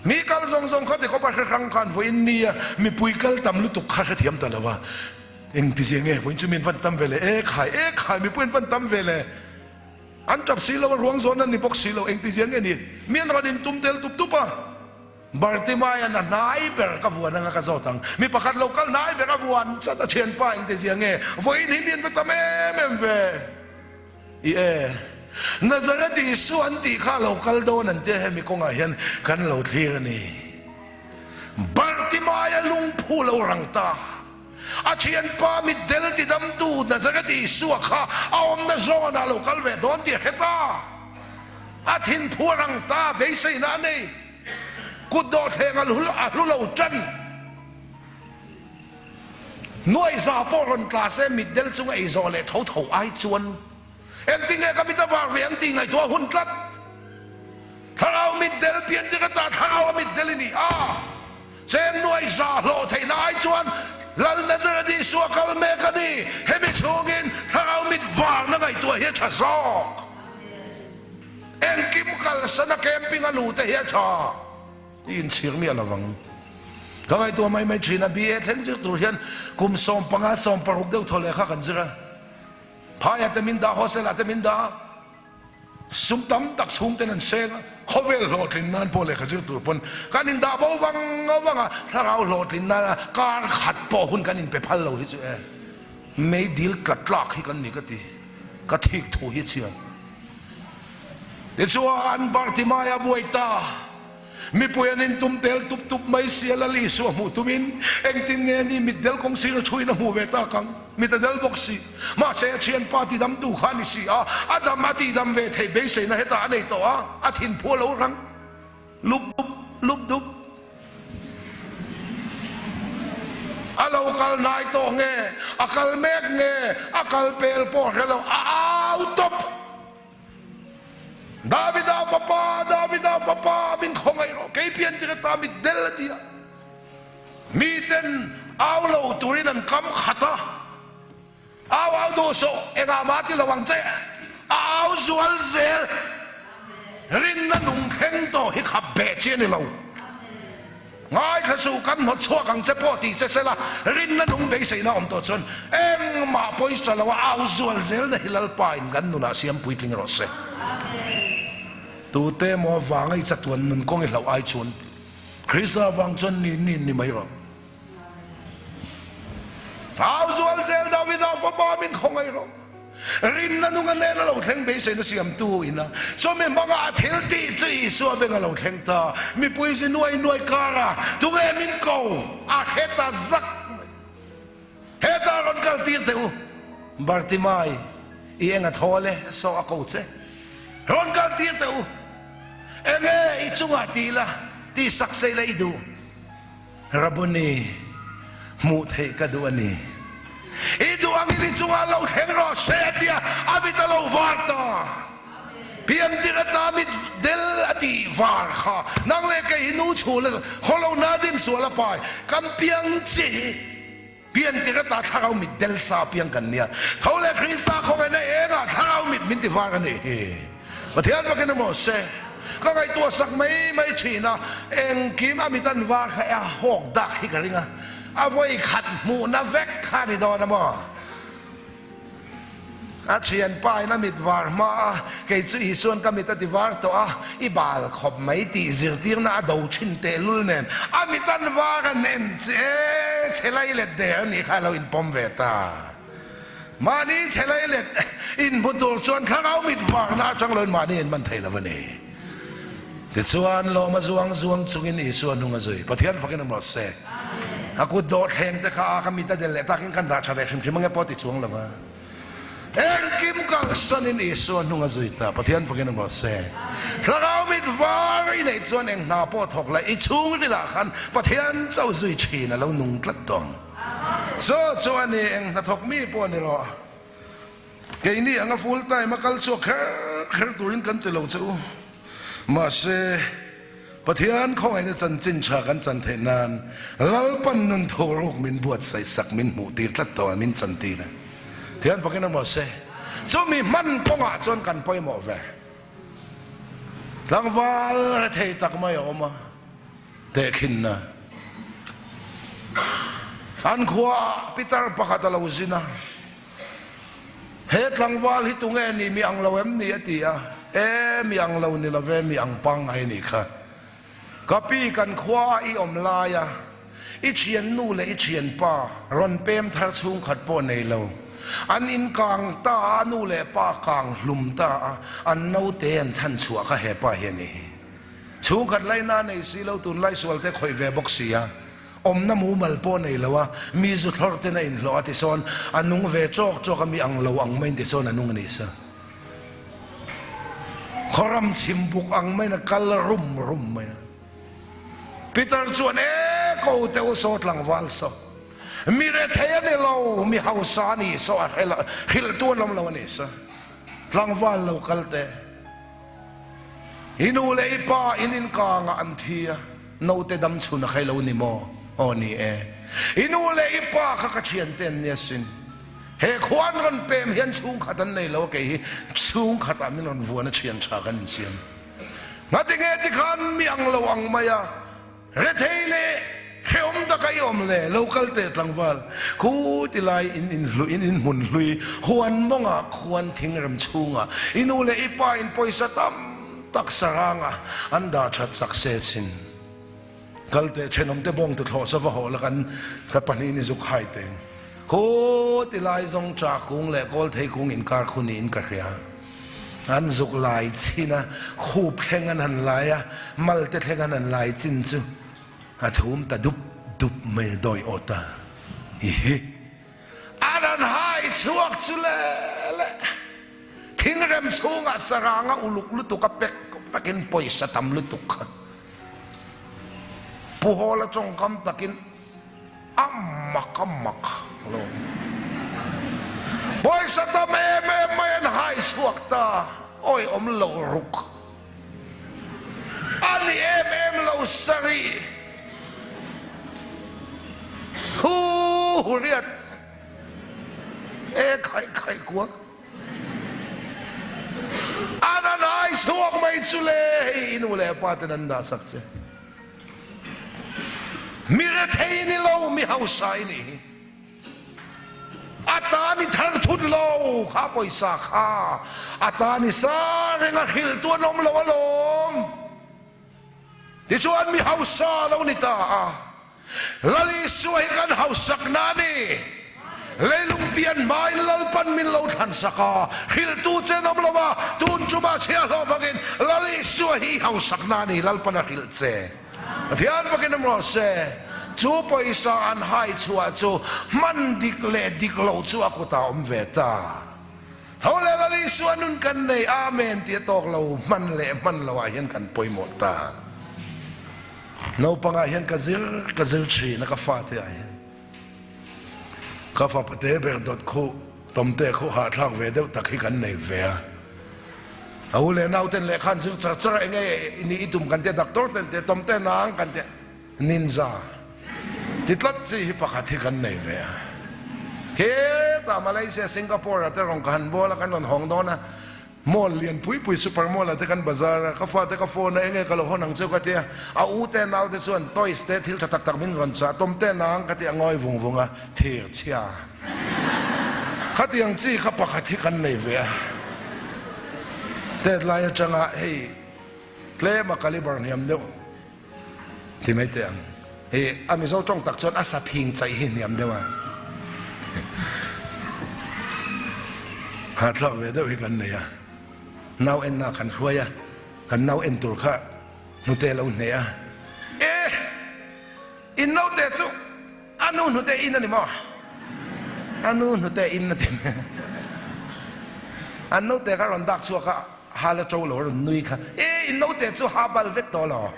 มีกัลซองเขาเด็กเขาไปแค่ครั้งกันวันนี้มีปุยกัลตำลุตุกข้าเทียมตลอดว่าเองที่เสียงวันจะมีฟันตำเวลขายมีปุยฟันตำเวลอันจับสีเรารวงซอนนั้นนี่พกสีเราเองที่เสียงนี่มีอันวันนี้ตุ้มเตลตุบบาร์ติมายันนายเบรกกับวันนั้นก็จะตั้งมีประกาศโลกนายเบรกกับวันจะตะเชียนป้าเองที่เสียงวันนี้มีอันฟันตำเอ็มเวน่าจะได้ดีส่วนที่ข้าโลกโดนนั่นเจ้ามีกงอาเห็นกันเราเทียนนี่บาร์ติมายลุงพูเรารังตาอาเชียนป้ามิเดลที่ดำดูน่าจะได้ดีส่วนข้าเอาอมน่าโซน่าโลกเวดอนที่เฮตาอาทินพูรังตาเบสนั่นนี่กูโดดเฮงอลุเราจันหน่วยซาปอรันกลาเซมิเดลจุงไอโซเลเท่าไอชวนเอ็งติงไงก็มิตรวาเรียงติงไงตัวหุ่นกลัดถ้าเรามิดเดลเปลี่ยนจิกตาถ้าเรามิดเดลนี่เซงหน่วยซาโลเทนายชวนลัลนัจระดีสัวกัลเมกันีเฮมิชงอินถ้าเรามิดวางนั่งไงตัวเฮียชาซอกเอ็งกิมกัลสนะเกมปิงอลูเตเฮียชายินเสียงมีอะไรบ้างก็ไงตัวไม่ชินะบีเอทเห็นจุดตัวเฮียนกุมส่งปังอาส่งปรุกเดียวทะเลข้ากันจิระพายแต่มินดาฮอสเซลแต่มินดาสุมตั้มตักสุมเตนันเซงเขาเวลโหลดลินนั่นพอเลยเขาจะตัวปนการนินดาบอกวังถ้าเราโหลดลินนั่นการขัดปอหุ่นการนินไปพันเราฮิตไม่ดีลกลัดลากให้กันนี่ก็ทิ้งถูฮิตเชียวเดี๋ยวส่วนบาร์ติมายาบวยตามีปุยนินตุ้มเตลตุบไม่เสียละลีสัวมูตุมินเอ็งตินเงี้ยนี่มิดเดลคงสิรช่วยน้ำมูเวตากังมิดเดลบอกสิมาเสียเชียนปาติดำดูขานิสิอาดามมาติดำเวทเบสนะเฮตาในตัวอาทินพัวเรารังลุบดุบอาเราคัลนายโตเงี้ยอาคัลเมกเงี้ยอาคัลเปลปอร์เราตบดาวิดาฟาปามินคงไอโรเกย์เพียนที่กระตามิดเดลตีมีเต็นเอาเราตุรินันคำขัดเอาดูโซเอ็งอามาติระวังใจเอาสวลเซลรินนันนุ่งเข่งโตให้ขับเบเจนี่เราง่ายข้าสู้กันหดชั่วกังเจ็บปวดตีเจสละรินนันนุ่งเบสนะอมตัวชนเอ็งมาปอยสละว่าเอาสวลเซลเนี่ยฮิลลปายกันนุนาเสียมปุยกลิงรสเซตัวเตมอวางไอ้สัตว์นั้นก็ให้เราไอชนคริสต์วางจนนี่ไม่รอเอาส่วนเซลดาวิดาฟาบามินคงไอรอ rin na nung ane na lau thleng be se na siam tu ina so me mga athil ti chu isu be nga lau thleng ta mi pui si nuai kara tu nge min ko a heta zak heta ron kal tir te u Bartimai i enga thole so a ko che ron kal tir te u enge i chunga ti la ti sak sei la idu Rabuni mu the ka du ani idu ang ini chunga lau thleng ro setia abita lau varta pian tira tamit del ati var kha nang le ke hinu chule holo na din suala pai kan piang chi pian tira ta thau mit del sa piang kan nia thole krista khong ene ega thau mit min ti var ani pathian wa ken mo se ka ngai tua sak mai china eng kim amitan var kha a hok dak hi karinga avoi khat mu na vek kha ni do na mo a chian pai na mit var ma ke chu hi son ka mit ti var to a i bal khop mai ti zir tir na do chin te lul nen a mitan var nen che chelai le de ni kha lo in pom ve ta mani chelai le in butur chon khangau mit var na chang lon mani en man thai la vani ti chuan lo ma zuang chungin i suan nunga zui pathian fakin mo se aku do theng te kha ka mit de le takin kan da chave shim shim nge poti chuang la ma eng kim kal sanin iso nunga zuita pathian fakin mo se thlagau mit var i nei chuan eng na po thok la i chung ri la khan pathian chau zui china lo nung tlat dong so chuan eng na thok mi po ni ro ke ni anga full time kal chu kher turin kan te lo chu ma se pathian khong ai na chan chin tha kan chan the nan lal pan nun thorok min buat sai sak min mu tir tlat to min chan ti na thian fakin mo se chu mi man ponga chon kan poi mo ve langwal thei tak mai oma te khin na an khwa Peter pakhat lo zina het langwal hi tunge ni mi ang lo em ni atia mi ang lo ni la ve mi ang pang ai ni kha kapi kan khwa i om la ya i chien nu le i chien pa ron pem thar chung khat po nei lo an in kang ta nu le pa kang hlum ta an no te an chan chua kha he pa he ni chung khat lai na nei si lo tun lai sual te khoi ve box sia om na mu mal po nei lawa mi zu thor te na in lo ati son anung ve chok mi ang lo ang main ti son anung ni sa khoram chimbuk ang mai na kal rum mai Peter chuan ko te so tlang wal so mi re thaya ne lo mi hausa ni so a khil tuan lam lo ni sa tlang wal lo kalte inu le ipa inin ka nga an thia no te dam chuna khai lo ni mo oni inu le ipa kha ka chian ten ne sin he khwan ron pem hian chung khatan nei lo ke hi chung khata min ron vuana chian cha kan in sian ngating ti khan mi ang lo ang maya re theile kheom da kai om le local te tlangwal khu ti lai in mun hlui huan monga khuan thingram chunga inu le ipa in poisa tam tak saranga anda that success in kalte chenom te bong te thlo sa va ho la kan ka pani ni zu khai te khu ti lai zong cha kung le kol thei kung in kar khuni in ka khia an zuk lai china khup thengan han laia mal te thengan han lai chin chu a thum ta dup me doi ota hi aran hai chuak chule thingrem chunga saranga uluk lutu ka pek fakin poisa tam lutuk puhola chong kam takin amak poisa tam em hai chuak ta oi om lo ruk ani em lo sari hu riat khai kwa ananai suak mai chule inu le patan da sakse mire theini lo mi hausai ni atani thar thut lo kha poisa kha atani sa renga khil tu nom lo alom ti chuan mi hausa lo ni ta lali suai kan hausak nani leilung pian main lalpan min lo than saka khil tu chen om lova tun chuma chia lo bangin lali suwa hi hau sakna ni lalpan a khil che thian bakin am ro se chu poisa an hai chua chu man dik le dik lo chu akuta om veta thole lali suwa nun kan nei amen ti tok lo man le man lo a hian kan poimo ta no panga hian kazir chi na ka fa te ai ka fa pate ber dot khu tomte khu ha thak ve deuh tak hi kan nei ve au le nau ten le khan zir char char enge ni itum kan te doctor ten te tomte nang kan te ninja titlat chi hi pakhat hi kan nei ve ke ta Malaysia Singapore ate rong kan bola kan on hong dona mall lian pui super mall ate kan bazar ka fa te ka phone enge ka lo honang chu ka te a u te nau te chuan toy state thil tak tak min ron cha tom te nang ka te angoi vung a thir chia khatiang chi kha pakhat hi kan nei ve te lai changa hei tle ma caliber niam deu ti mai te ang e ami zo tong tak chon asa phing chai hi niam dewa ha thak ve deu hi kan nei a nau en na kan hruaya kan nau en tur kha nu te lo ne a in no te chu anu nu te in ani mo anu nu te in na tim anu te ka ron dak chu ka hala chou lo ron nui kha in no te chu ha bal vek to lo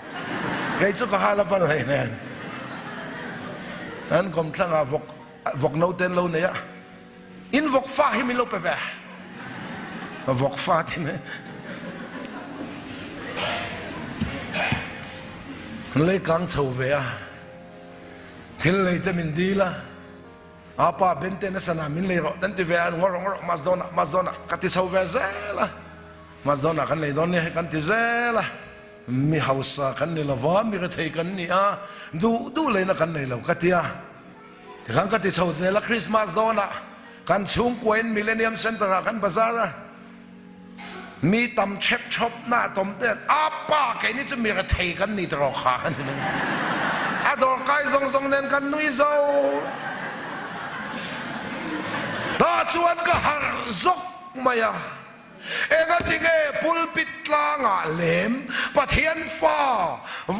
kai chu ka hala bal hai ne an kom thlanga vok no ten lo ne a in vok fa hi mi lo pe ve vok fa ti me le kang chou ve a thil le te min di la apa bente na sana min le ro dan ti ve an ngor masdona ka ti chou ve zela masdona kan le don ne kan ti zela mi hausa kan ni lawa mi ka thei kan ni a du le na kan nei lo ka ti a ti kan ka ti chou zela Christmas dona kan chung kwen Millennium Center kan bazarมีตำเช็บชบหน้าตมเต้นอาป้าแกนี่จะมีกระเทยกันนี่ตรอกขากันนึงอาดอกไก่ทรงเน้นกันนุ้ยโซตาชวนก็หาซกมายาเองก็ติเกปุลปิดลางาเลมปะเทียนฟ้า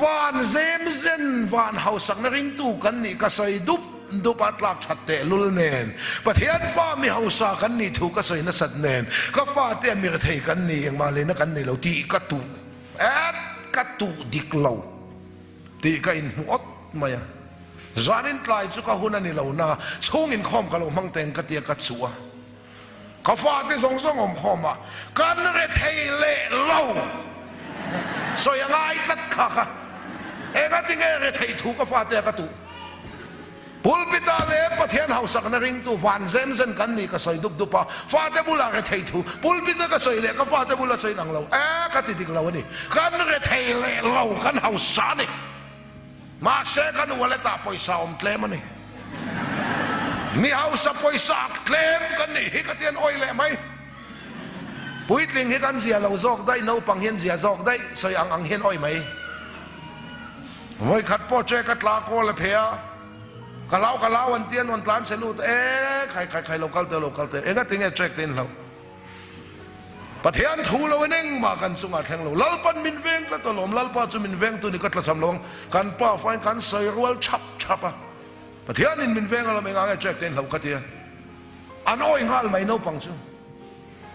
วานเซมเซนวานเฮาสักนริงตูกันนี่ก็ใส่ดุบดูปัดลักชัดเตลุลเนนปะเทียนฟ้ามีเฮาสากันนี่ถูกก็ใส่นสัตเนนก็ฟ้าเตมีกระเทยกันนี่ยังมาเลยนะกันนี่เราตีกระตุกระตุดิกเราตีก็อินหัวมา呀จารินไตรจุกหุ่นนี่เราหน้าช่วงอินคอมกับเรามังเตงกระเตียกระชัวก็ฟ้าที่ทรงอมคอมอ่ะกันกระเทยเละเราสวยง่ายตัดขาเองก็ติเกระเทยถูกก็ฟ้าเตกระตุปุลปิตาเลปะเทียนเฮาสักนริงตูวันเซมเซนกันนี่ก็ใส่ดุบดุปะฟาเตบุลาเรเทตูปุลปิตาก็ใส่เละก็ฟาเตบุลาใส่หนังเราก็ติดเรานี่กันเรเทเละเรากันเฮาสานี่มาเสกันวัลตาปอยสาอมเคลมนี่มีเฮาสปอยสาเคลมกันนี่ฮิกเตียนอ้อยเละไหมปุยตลิงฮิกันเสียเราจอกได้น้าปังเฮียนเสียจอกได้ใส่อังเฮียนอ้อยไหมไว้ขัดพ่อเจกัดลาโกละเพียกะลาววันเตียนวันตานเสลูตใครโลกัลเตเองก็ถึงเช็คเต็นเราปะเทียนทูเราเองมากันสุงาแทงเราลัลปันมินเวงแล้วตัวหลอมลัลปันจุมินเวงตัวนี้ก็ตระชำลงกันป้าไฟกันใส่รัวชับอ่ะปะเทียนมินเวงเราไม่งานเช็คเต็นเราก็เทียนอันอ้อยงาลไม่โน้ปังซุ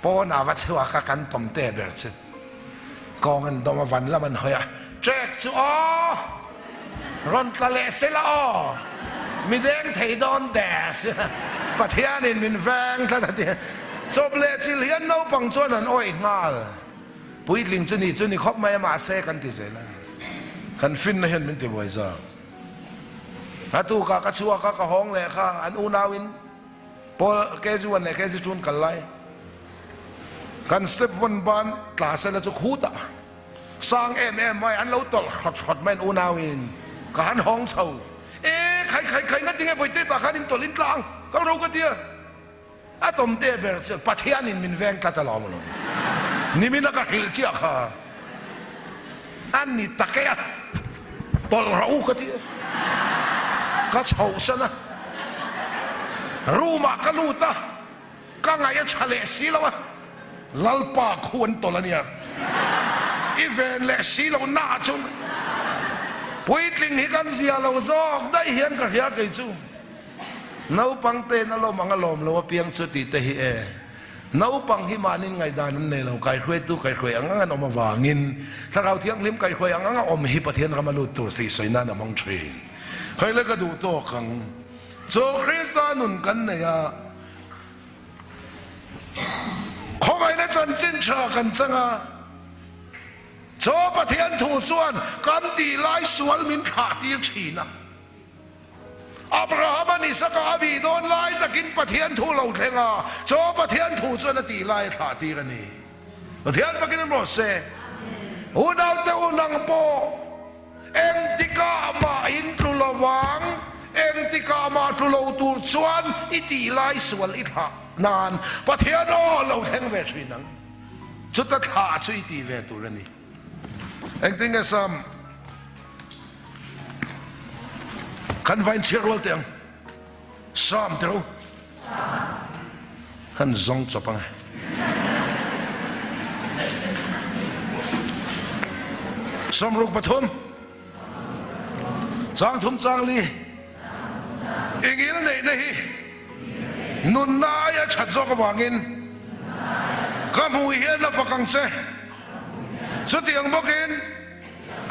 ปอนาวัชวะกันตอมเตะเบิร์ดซึกองกันดอมวันละมันเฮียเช็คซูอ๋อรอนตะเลเซลอ๋อมีแดงไทยดอนแดดปะเทียนินมินแวงท่านเดียจบเลยจิเลียนโนปังจวนอันอ้อยงาลปุยลิงจุนี่คบไม่มาเซกันติเจนะกันฟินนะเห็นมันติบวยซะฮัตุกะชัวกะห้องเลยค่ะอันอูนาวินพอแกจวนเนี่ยแกจวนกันไล่กันสเต็ปวันบานกลาเซลจุคูตะสร้างไว้อันเราตลอดแม่นอูนาวินกันห้องเช่าใครงั้นที่ไงไปเตะตาขันินตัวลิ้นกลางก็รู้กันเดียอะตอมเตะเบอร์เซปัทยานินมินแวงกลัดตลอดมันนี่มินักหิลเจียค่ะอันนี้ตะเกียตอลราอูกันเดียก็เฉาซะนะ รู้มากรู้ตาก็ไงจะเฉลยสิแล้ววะลัลป่าควรตัวละเนี่ยอีเวนเล็กสิแล้วน่าจงปุยลิงฮิกันเสียเราซอกได้เห็นกับเฮียกันจูน้าปังเตนเรามังลมเราเพียงสุดที่เตะเอน้าปังฮิมานินไงดานันเนี่ยเราไก่คุยตู้ไก่คุยอังงั้นออกมาวางินถ้าเราเที่ยงลิ้มไก่คุยอังงั้นอมฮิปะเทียนเรามาลุตัวสีสวยนั่นมองเทรนใครเลิกก็ดูโต้ขังโจคริสต์นุนกันเนี่ยเขาไงนั่นจันจินชากันจังอ่ะโจปะเทียนถูส่วนกันตีไล่สวลมินขาตีฉีนะอับราฮัมนี่สักอาบีโดนไล่ตะกินปะเทียนถูเราเทงอ่ะโจปะเทียนถูส่วนตีไล่ขาตีกันนี่ปะเทียนปะกินรถเซ่อุดาวเตอุนังโปเอ็งติกามาอินตุลวังเอ็งติกามาตุลตูส่วนอิตีไล่สวลอิทานานปะเทียนโอเราเทงเวชีนังจุดตะขาช่วยตีเวตุรนี่เอ็งติงเอซัมขันไฟเชื่อรัวเตียงซ้ำเท่าขันซงจบไงสมรุกปฐมจางทุ่มจางลีอีกอีนั่นนี่นุนนายชัดจอกวางินก็มวยเฮียนนับฟังเสสุดที่ยังบอกอิน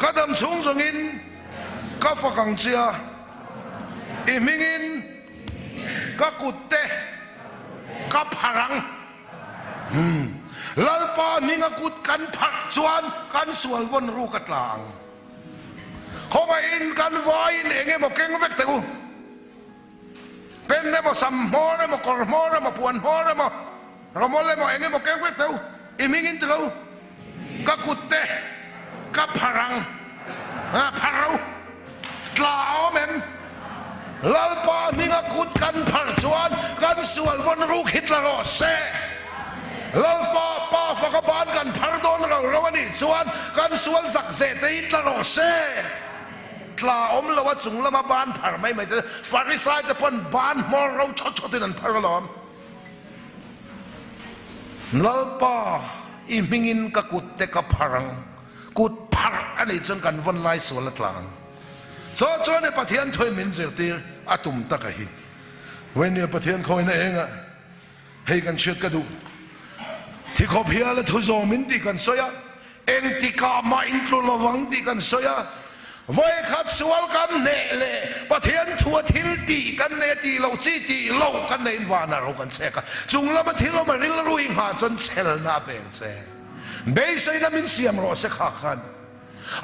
ก็ดำสูงส่งอินก็ฟังเสียอีมิงอินก็กุดเตะก็พลังลัลปามิงกุดกันผักชวนกันสวลวนรูกัดลางเขาไปอินกันวายอินเองบอกเก่งเวกเตกูเป็นได้บอกสัมโมได้บอกกอร์โมได้บอกปวนโมได้บอกเราโมเลยบอกเองบอกเก่งเวกเตกูอีมิงอินเตกูก็กุดเตะก็พลังพลังกล่าวแม่นลัลปามิงกุดกันผักชวนกันสวลวนรูฮิตลาโรเซลัลฟาป้าฟักบานกันพาร์ดอนเราวันนี้ชวนกันสวลสักเซติตลาโรเซกล่าวเราว่าจุงละมาบานพาร์ไม่จะฟาริสายจะปนบานมอเราชดที่นั่นพาร์ลอมลัลปาอีมิงินก็กุดเตกับพลังกุดพาร์อันนี้จนกันวันไล่สวลกลางโซ่ในประเทศถอยมินเสียตีอาตุมตะกะฮิเวันนี้ประเทศเขาเองอะให้กันเชิดกระดูที่เขาเพียรและทุจมินตีกันเสียเอ็นติกามาอินทรุลวังตีกันเสียไว้ขัดสวลกันเนเล่ประเทศทัวทิลตีกันเนตีเราจีตีเรากันในวานาเรากันเสกจุงละมาที่เรามาริลรุยหาจนเชลนาเป็นเสเบย์ใส่น้ำมินเสียมรอเสกขาขัน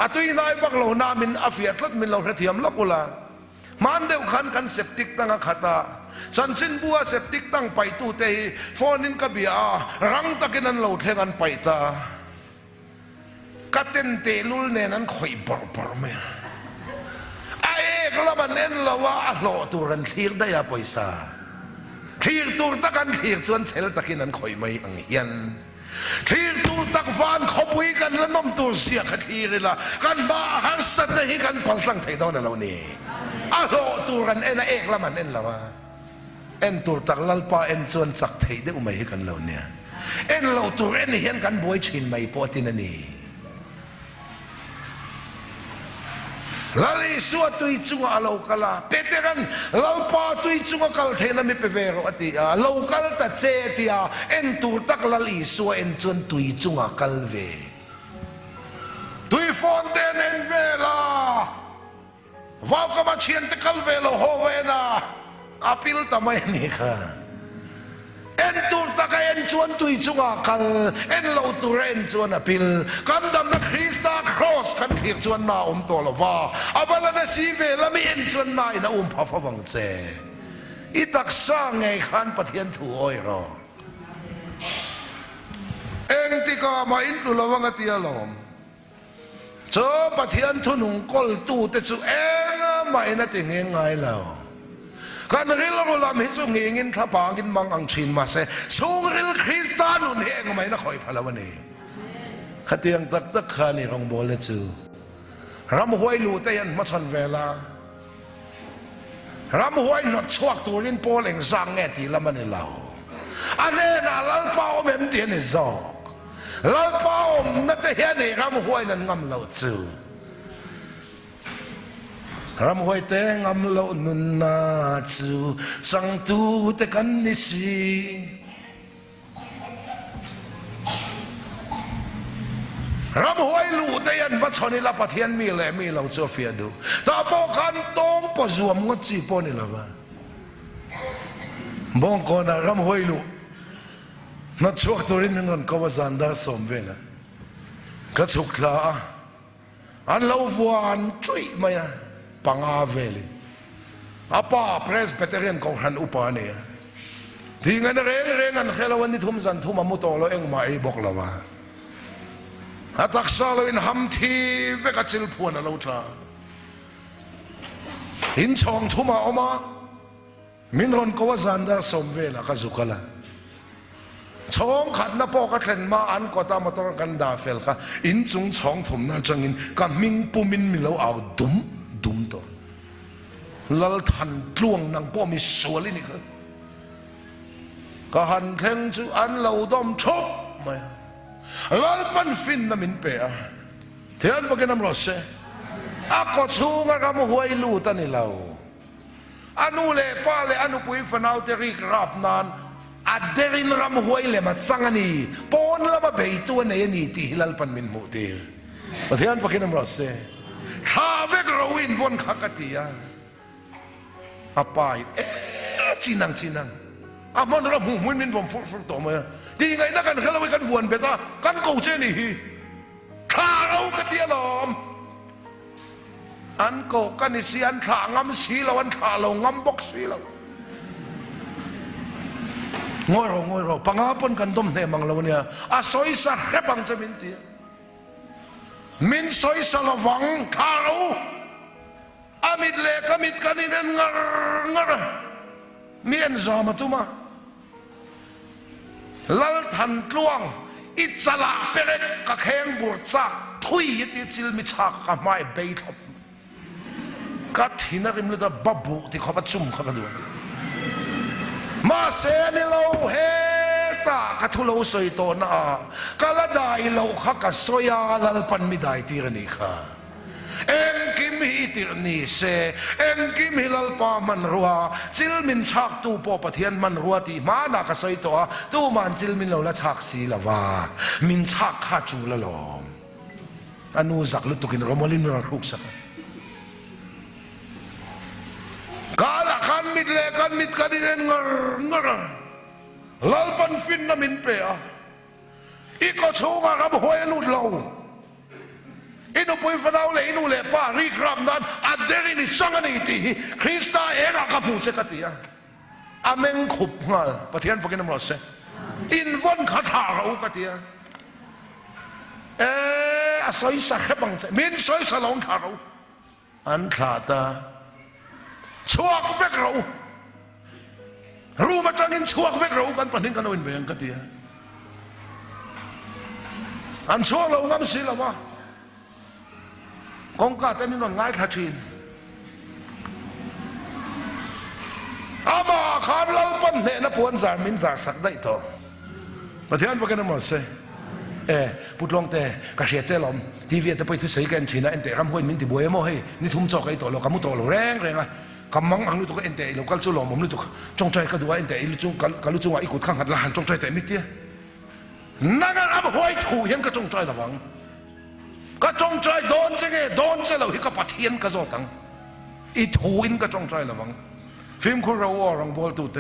อะตุยนายฟักเรานามินอาฟิอัตลัดมินเราเทียมลักุลามันเดียวขันกันเสพติกตั้งขัตาฉันชินบัวเสพติกตั้งไปตู้เตยฟอนินกับเบียรังตะกินันเราเทงันไปตากัดเต็นเตลุลเนนั้นคอยบอร์เมียไอ้กลับมันเอ็นละว่าหล่อตัวรันเทียได้ยาปอยซาเทียตัวตะกันเทียส่วนเซลตะกินันคอยไม่อังเฮียนทีตัวตักฟานขบุยกันแล้วน้มตัวเสียขัดทีเลยล่ะกันบ้าหันสัตย์ให้กันพังตั้งไทยตอนนั้นเรานี่อะโลตัวกันเอ็นเอกละมันเอ็นละว่าเอ็นตัวตักลัลปาเอ็นส่วนสักไทยได้อุไม่ให้กันเราเนี่ยเอ็นเราตัวเอ็นเห็นกันบวยชินไม่พอที่นั่นนี่ลาลิสัวตุยจุงอาโลกาลาเปเตรันลัลปาตุยจุงกัลเทนัมิเปเวโรอติอาโลกาลตัดเจติอาเอ็นตูตักลาลิสัวเอ็นจวนตุยจุงอากัลเวตุยฟอนเตนเอ็นเวลาวาวกมาเชียนตะกัลเวโลโฮเวนาอาพิลตะไม่นี่ค่ะเอ็นตูตะกเอ็นจวนตุยจุงอากัลเอ็นโลตูเอ็นจวนอาพิลกันดำนักคริสต์ครอสกันเขียนจวนนาตัวละว่าอาบลานาซีเวลามีเอ็นจวนนาอินาพาฟวังเจอีตักสร้างไงขันปะเทียนถูอ้อยรอเอ็งติกามาอินตุละวังตียลมเจอปะเทียนทุนุงกอลตูแต่สุเอ็งไม่น่าติงเองไงแล้วกันริลรุลามฮิสุงเงินทับปากินมังอังชินมาเสสุงริลคริสตานุนเองไม่น่าคอยพลาวันนี้ขัดยังตักขานี่รองโบเลจูรำหวยลูเตียนมาชันเวลา รำหวยหนดชวกตัวลินโปเล่งสร้างแง่ตีละมันนี่เราอันนี้นะลัลเป้าเมมเตียนจอกลัลเป้านั่นแต่เห็นนี่รำหวยนั่นงำเราจูรำหวยแต่งำเรานุนนาจูสังตูแต่กันนิสีรำหวยลู่แต่ยันวัชนิลาปะเทียนมีแหละมีเราเจอเฟียดูแต่พอกันตรงปะรวมงดจีปนี่ละวะบงก่อนนะรำหวยลู่นัดชวกตัวนี้นั่นก็ว่าสันดาสมเวนะก็ชุกลาอันเราวันจุยมาปังอาเวลิอาป้าเพรสเปเตเรียนก็หันอุปาเนี่ยที่งั้นเร่งอันเคลวันนี้ทุ่มสันทุ่มมุตโตเราเองมาไอ้บอกละว่าอาตักซาลวินฮัมทีเวกัจิลพวนเราท่าหินช่องทุ่มออกมามินรอนก็ว่าสันดาสมเวละก็สุขละช่องขัดนับปอกระเข็นมาอันก็ตามมาต้องกันดาเฟลค่ะอินจุงช่องทุ่มน่าจังอินกับมิงปูมินมิเราเอาดุมตัวลัลทันกลวงนางป้อมีสวลินี่ค่ะก็หันเทงจูอันเราดอมชกมาลัลปันฟินน้ำมินเปียเทียนฟังกันน้ำรสเซ่อากอชูงากำหวยลู่ตันนี่เราอนุเล่ป้าเล่อนุปุยฟันเอาเตริกราบนานอัดเดรินรำหวยเล่มาสังนีปอนละมาเบยตัวเนยนี่ที่ลัลปันมินมุเตอร์เทียนฟังกันน้ำรสเซ่ข้าเวกเราวินวนขักตียอาปายจีนังอามันเราหูมันมินวนฟุตต่อมาดีไงนักการเราไปกันวนเบต้ากันกูเจนี่ข้าเรากตียลอมอันกูกันนิสิอันข้างำสีเราอันข้าเรางำบกสีเรางอยเราปังอาปนกันต้มเทมังเราเนี่ยอาศัยสักแค่บังจะมินตีมินซอยสลวังคารูอามิดเล็กอามิดกันนี่นั่นงรมีอันจามาตุมาลัลทันกลวงอิสระเปรกกะแข็งบวชซักทุยติดซิลมิชากกะไม่เบยทับกัดหินริมเลดบับบุที่เขาประชุมเขากันด้วยมาเซนิโลเฮตากะทุโลสอยโตนากะละได้โลขะกะสอยาลัลปันมิได้ตีรนีค่ะเอ็งกิมฮิติรนีเซเอ็งกิมฮิลัลปามันรัวจิลมินชักตูปอปะเทียนมันรัวตีมานากะสอยโตตูมันจิลมินโลละชักสีละวามินชักข้าจูละลอมอนุจักลุตุกินรมลินมันครุกสักกาละคันมิดเลกันมิดกันนี่งรลัลปันฟินนามินเปียอีกชูงากับหวยลุดเราอินุปุยฟนาวเลอินุเลป้ารีกรามนั้นอัดเดรินิสังนิติคริสต์เองกับผู้เจกติยาอเมงขุบงาปะเทียนฟังกันน้ำรสเซอินวันขัดหาเรากติยาอาศัยสักแค่บังใจมินสอยสลองขาเราอันขาตาชั่วก็เวกเรารู้มาจังอินชั่วก็เวกเรากันปนินกันเอาอินเบียงกติยาอันชั่วเรางามสิละวะกองกาแต่มีนนง่ายขาชินอามาขานเราปั้นเนี่ยนะปวนสารมินสารสักได้ต่อมาเทียนพวกกันหมดเสพูดลงแต่กระเสียเจลอมทีวีแต่ไปทุกสิ่งกันชินะเอ็นแต่รำห้วยมินติบวยมั่วให้นี่ทุ่มจอกไอ้ตัวเรากำมุตัวเราแรงอ่ะกำมังอังลุตุกเอ็นแต่เรากัลจุลอมผมลุตุกจงใจก็ดูว่าเอ็นแต่ลุจุกัลจุว่าอีกุดข้างหัดละหันจงใจแต่มิเตียนั่นรำห้วยถูเห็นก็จงใจระวังก็จงใจโดนเจเงโดนเจเราฮิกปะเทียนก็จอตังอีถูอินก็จงใจระวังฟิล์มคุณเราว่ารังบอลตูเต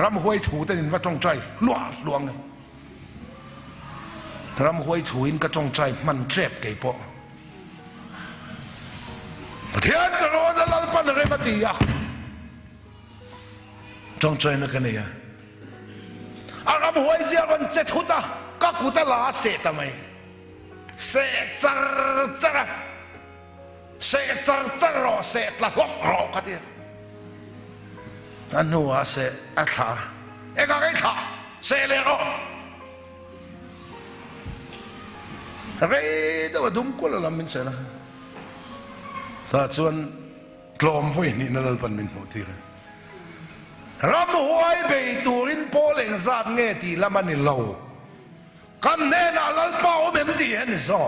รำห้วยถูแต่นินว่าจงใจลวงเลยรำห้วยถูอินก็จงใจมันเจ็บเกี่ยปะเทียนก็ร้อนแล้วปันอะไรมาตีอ่ะจงใจนักเนี่ยอารมณ์ห้วยเจ้ามันเจ็ดหุตาก็กูตะลาเสตทำไมเสจรอเสตละล็อกรอกันเดียอันนู้นเสอัฐาเอกอะไรท่าเสเลโรเรื่องว่าดุมกุลละมินเสนะถ้าชวน กลอมไว้นี่นั่นเป็นมินโมทีเลยรำหวยไปตูรินโปเลงซาดเงตีละมันนี่โลกันเนน่าลัลเป้าเมมตีเห็นนี่ซอ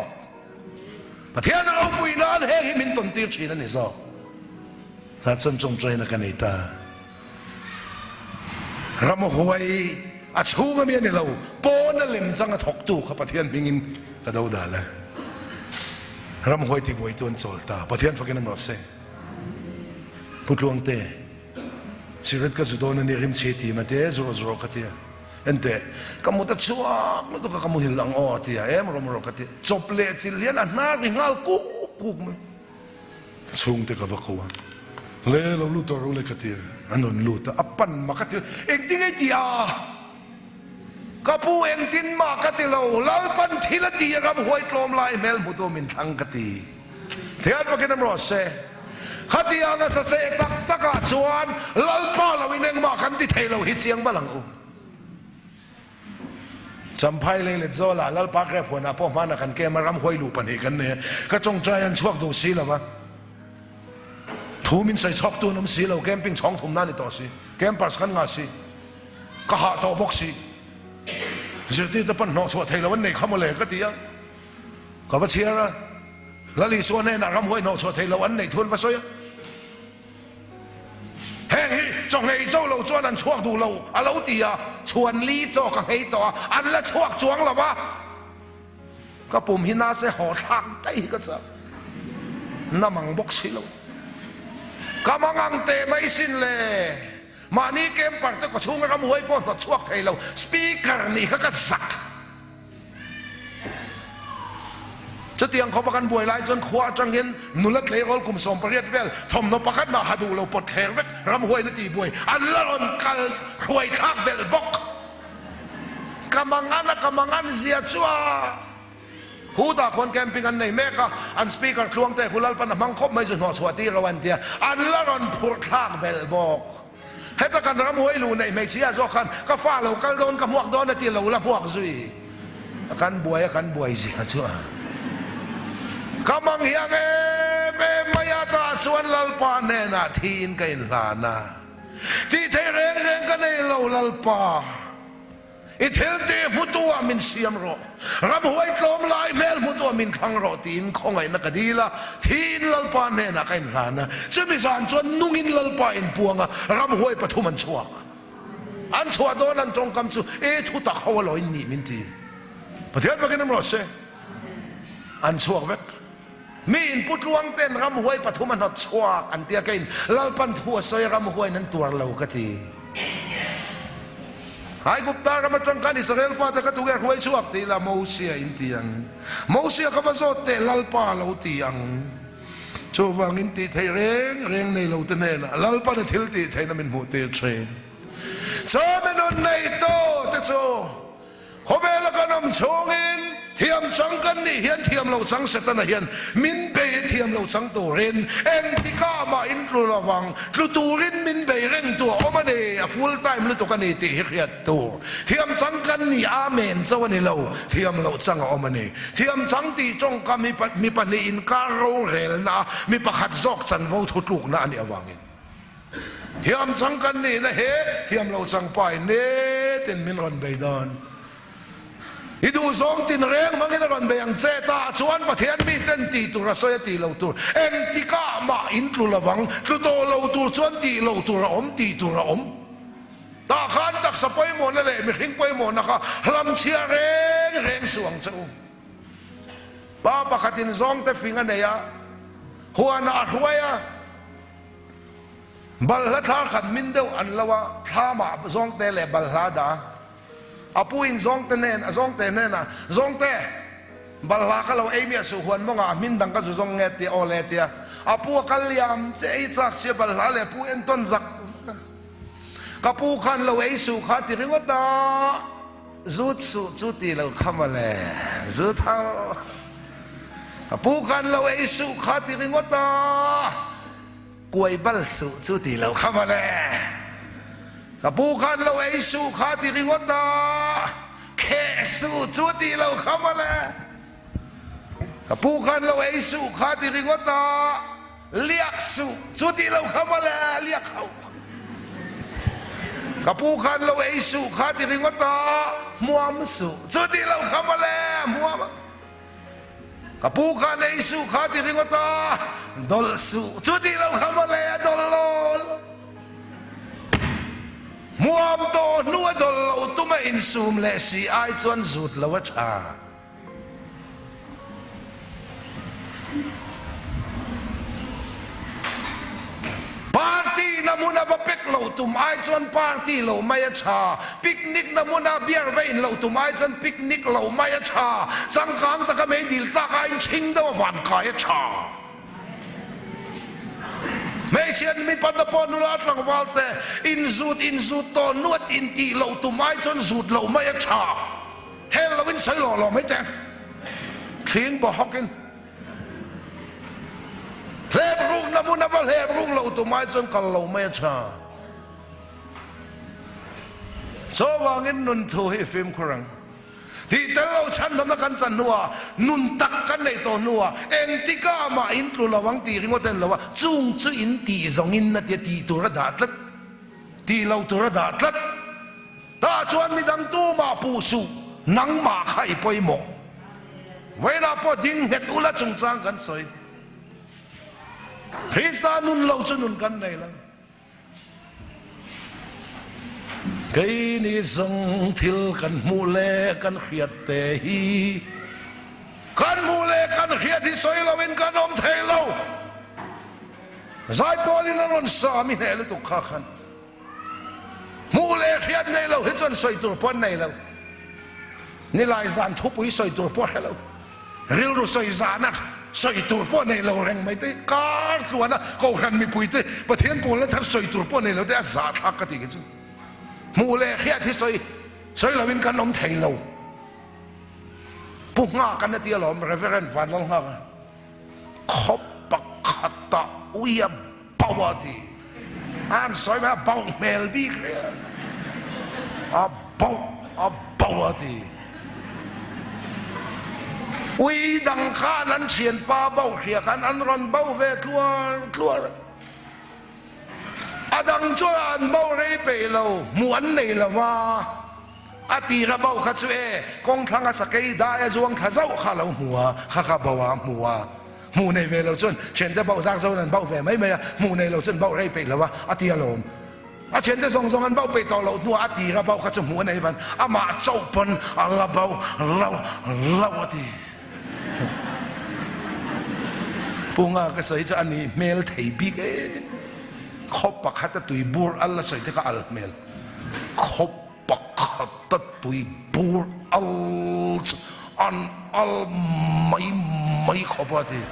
ประเทศเราปุยนานเฮงมินต้นตีชีนั่นนี่ซอถ้าฉันจงใจนักนี่ตารำหวยอาชูก็มีนี่เราโปนั่นเล่มจังกะถกตู้ข้าประเทศมิงินกระดาวดาละรำหวยที่บวยตัวโซลตาประเทศฟังกันมาเสพุทธลวงเตสิริตก็จุดโดนนี่ริมเชตีมาเตะโจกัตยาเอ็นเตะกัมมุตัดชัวแล้วตัวกัมมุหิลังอ้อตียารกัตยาจบเละสิเลียนอันนาริงาลกุกมั้ยช่วงเตะกับวักวัวเล่เราลูตัวรู้เลยกัตยาอันนั้นลูตัวอัปปันมากัตยาเอ็งทิ้งไอ้ตียากับผู้เอ็งทิ้งมากัตยาเราลาปันทีละตียารำหวยกลมลายเมลมุตัวมินทังกัตยเทียนว่ากันรอเซ่ขัดยังก็เสกตักชวนลลป้าเราวินังมาขันที่เทเราหิเสียงบ้าหลังอูจำไพ่เลยโซล่าลลป้าแค่ผัวน่ะพ่อมานักขันแกมารำหวยลูปันเหกันเนี่ยก็จงใจอันช่วงดูสีแล้ววะทูมินใส่ชอบตัวน้ำสีเราแกมปิ้งช่องทุ่มนั่นนี่ต่อสิแกมปัสขันงาสีก็หาต่อบกสีเจ้าที่ตะปันนอชัวเทเราวันไหนข้ามมาเลยก็ตีอ่ะก็ว่าเชียร์แล้วลีส่วนเนี่ยนะรำหวยนอชัวเทเราวันไหนทวนว่าซอยเฮ้ยจงให้เจ้าเราจวนนั้นช่วงดูเราเราตีอ่ะชวนลีเจ้ากับให้ต่ออันละช่วงจวงหรอวะก็ปุ่มหินาเสหอทางไตก็จะน้ำมังบกสิเราก็มังเตะไม่สิ้นเลยมานี่เกมปัดก็ช่วงรำหวยป้อนต่อช่วงไทยเราสปีกเกอร์นี่เขาก็สักจะเตียงเขาประกันบวยไล่จนขวาจังเห็นนุลัดเลยรอลกุมสมประเรียดเวลทอมนประกันมาหาดูเราปดแขกเวกรำหวยนาทีบวยอันละรอนกัลควยข้างเบลบกกำมังอันเสียชัวหูตาคนแกมปิ้งอันไหนแม่ก็อันสปีกเกอร์คลวงแต่คุณลัลปันมังคบไม่จุนหัวสวัสดีระวันเตียอันละรอนพูดข้างเบลบกให้ตะกันรำหวยลูในไม่เชียร์จอกันก็ฟ้าเรากัลโดนกับหมวกโดนนาทีเราละหมวกซุยกันบวยเสียชัวกำมังเฮียงเมมายาตาชวนลลปาเนนาทีนกันลานาที่เทเร่งกันในเราลลปาอิเทลเตมุตัวมินเสียมรอรำหวยกลมลายเมลมุตัวมินขังรอทีนคงไงนักดีละทีนลลปาเนนากันลานาจะมีสารชวนนุ่งินลลปาอินปวงรำหวยปฐุมันชวกอันชวดโดนันจงกำสุทุตะเขาลอยนี่มินทีประเทศว่ากันน้ำรอเสอันชวกเวกมีอินพุทลวงเต้นรำหวยปฐุมนชวกอันเตียกินลลปันทัวซอยรำหวยนั้นตัวเรากตีหายกุปตากรรมจังการอิสราเอลฟาตะกตุเกหวยชวกตีละโมเสียอินเตียงโมเสียกับว่าโซเตลลปาเราตียงโชวังอินตีไทยเร่งในเราเตเนนะลลปาในทิลตีไทยนั้นเป็นหัวเตเทรนโซเมนุนในโตเตโซขอเวลากันนำชงอินเทียมสังกันนี่เฮียนเทียมเราสังเสตนะเฮียนมินเบยเทียมเราสังตัวเรนเอ็งที่ก้ามาอินทรูระวังกลุตูรินมินเบยเร่งตัวอมันเอฟูลไทม์ลุตุกันนี่ตีเฮียตัวเทียมสังกันนี่อาเมนเจ้าวันนี้เราเทียมเราสังอมันเอเทียมสังตีจงกามีปันนี่อินการโรเรลนะมีประคัดซอกสันโวทุกลูกนะอันนี้อวังอินเทียมสังกันนี่นะเฮเทียมเราสังไปเนตินมินรันเบยดอนอีดูสองตินเร่งมังเงินรันเบียงเซตาชวนประเทศมีเต้นตีตุระสอยตีเหล่าตัวเอ็งที่ก้ามาอินทรูระวังคือโตเหล่าตัวชวนตีเหล่าตัวระอมตีตัวระอมตาขันตักสปอยหมดนั่นแหละไม่ทิ้งไปหมดนะคะลำเชียเร่งสวงเจ้าป้าประคัตินซองแต่ฟิงอันเนี่ยหัวหน้าหัวยบัลลัดท่าขัดมินเดียวอันละว่าท่ามาซองแต่แหละบัลลัดาอาปูอินซองเตเนนซองเตเนนะซองเตบัลลาก็เราเอเมียสุขวันมองอามินดังก็จะซองเงตีโอเลตีอาปูกัลยามเจ้าจักเสียบัลลาเลยปูเอ็นต้นจักกับปูขันเราเอสุขาติริงวตาจุดตีเราขมาเลยจุดเท้ากับปูขันเราเอสุขาติริงวตากวยบัลจุดตีเราขมาเลยกับผู้ขันเราเอซูขาติริงวตาแค่สู้จุดที่เราเข้ามาแล้วกับผู้ขันเราเอซูขาติริงวตา เรียกสุที่เราเข้ามาแล้วเรียกเขากับผู้คันเราไอสุข้าที่ริงว่าตามัวมสุที่เราเข้ามาแล้วมัวมกับผู้คันไอสุข้าที่ริงว่าตาดอลสุที่เราเข้ามาแล้วดอลลมัวมโตนัวดอลเราตุ้มอินซูมเลสีไอจวนจุดละวะชานามุนาว่าเป็กเหล่าตุ่มไอจนปาร์ตี้เหล่าไม่ชาปิกนิกนามุนาเบียร์เวนเหล่าตุ่มไอจนปิกนิกเหล่าไม่ชาสังขารตะกะไม่ดีตะกายชิงดาวฝันกายชาไม่เช่นมีปัตตปนุรัตลังวัลเตอินซูดตอนวดอินตีเหล่าตุ่มไอจนสูดเหล่าไม่ชาเฮลวินใส่หล่อไม่แจ้งทิ้งบ่ฮอกกินเล็บรุกน้ำมันน้ำว่าเล็บรุกเราตัวไม้จนกันเราไม่ชาโซวางินนุนทูให้ฟิล์มครั้งที่แต่เราฉันทำนักกันจันนัวนุนตักกันในตัวนัวเองที่ก้ามาอินทรูระวังตีริงว่าเต้นเราว่าจุงจุอินตีจงอินนัดตีตัวระดับลัดตีเราตัวระดับลัดถ้าชวนมีดังตู้มาปูสูนังมาไข่ไปหมกเวลาพอดิ้งเห็ดอุละจงจางกันสวยคริสตานุนเราจะนุนกันในแล้วใครนี่ส่งทิลกันมูเลกันเขียดเตหีกันมูเลกันเขียดที่สวยเราเป็นกันอมเทเราใจพอลินันสามีเนี่ยเลยตุกข้าขันมูเลเขียดในเราเห็นจนสวยตัวปนในเรานี่ลายจานทุบปุ๋ยสวยตัวปนให้เราเรื่องรู้สวยจานนะสวยตัวป้อนในเราแรงไม่ได้การส่วนนะก็ขันมีปุ๋ยเต้ประเทศปูนแล้วทั้งสวยตัวป้อนในเราได้อาสาทักกันทีกันซึ่งมูเลแค่ที่สวยเราเป็นการน้องไทยเราปุ่งงากันนะที่เราเรฟเฟรนซ์ฟันลงห้างขบปักขัดตะอุยเบาดีอ่านสวยไหมเบาเมลบีเรียเบาดีอุยดังข้านั้นเฉียนป้าเบาเขียกันอันรอนเบาเวทลัวอดังช่วยอันเบาเรเปเราหมวนในละว่าอตีระเบาขัดช่วยกองทังอาศัยได้จวงข้าเจ้าข้าเราหัวข้าเบาหัวหมู่ในเวเราจนเฉียนแต่เบาสร้างโซนันเบาแฝไม่หมู่ในเราจนเบาเรเปละว่าอตีอารมณ์เช่นแต่ส่งอันเบาไปต่อเราตัวอตีระเบาขัดจหัวในวันมาเจ้าปนระเบาเราอตีปุ่งก็ใส่จะอันนี้เมลไทยบิ๊กขบปักขัดตุยบูร์อัลละใส่ที่ก็อัลเมลขบปักขัดตุยบูร์อัลไม่ขบว่าที่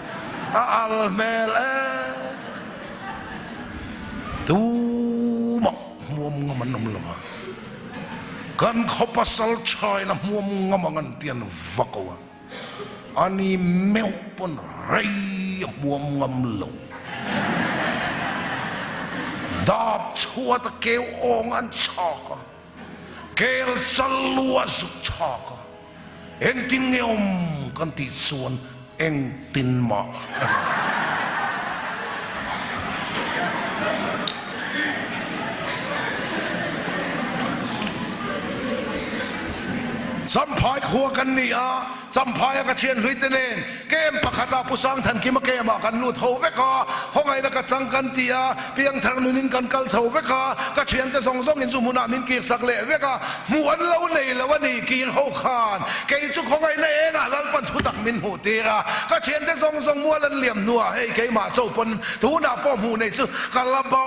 อัลเมลดูมักมัวมึงมันนมละมากันขบปัสสัลชายนะมัวมึงมันเตียนวักว่าอันนี้แมวปนไรมัวงำหลงดาบชัวตะเกวองอันชอกเกลจัลลัวสุชอกเอ็งตินเงียมกันติดส่วนเอ็งตินมาสัมภาษณ์ขัวกันนี่สัมภาษณ์กระเชียนลุยเตเนนเกมปะขัดผู้สร้างทันกิมเกมกันลูดเทวกาห้องไอ้นักจังกันตีเพียงทางนินกันกัลเทวกากระเชียนแต่ส่งอินสุมุนามินกีสักเล่เวกาหมวนเล่าในละวันนี้กีนโฮคานเกยจุกของไอ้ในเองลันปันทุดักมินหูตีกระเชียนแต่ส่งมัวลันเหลี่ยมนัวให้เกยมาโจปนทูน่าป้อมหูในจุกะลาเบา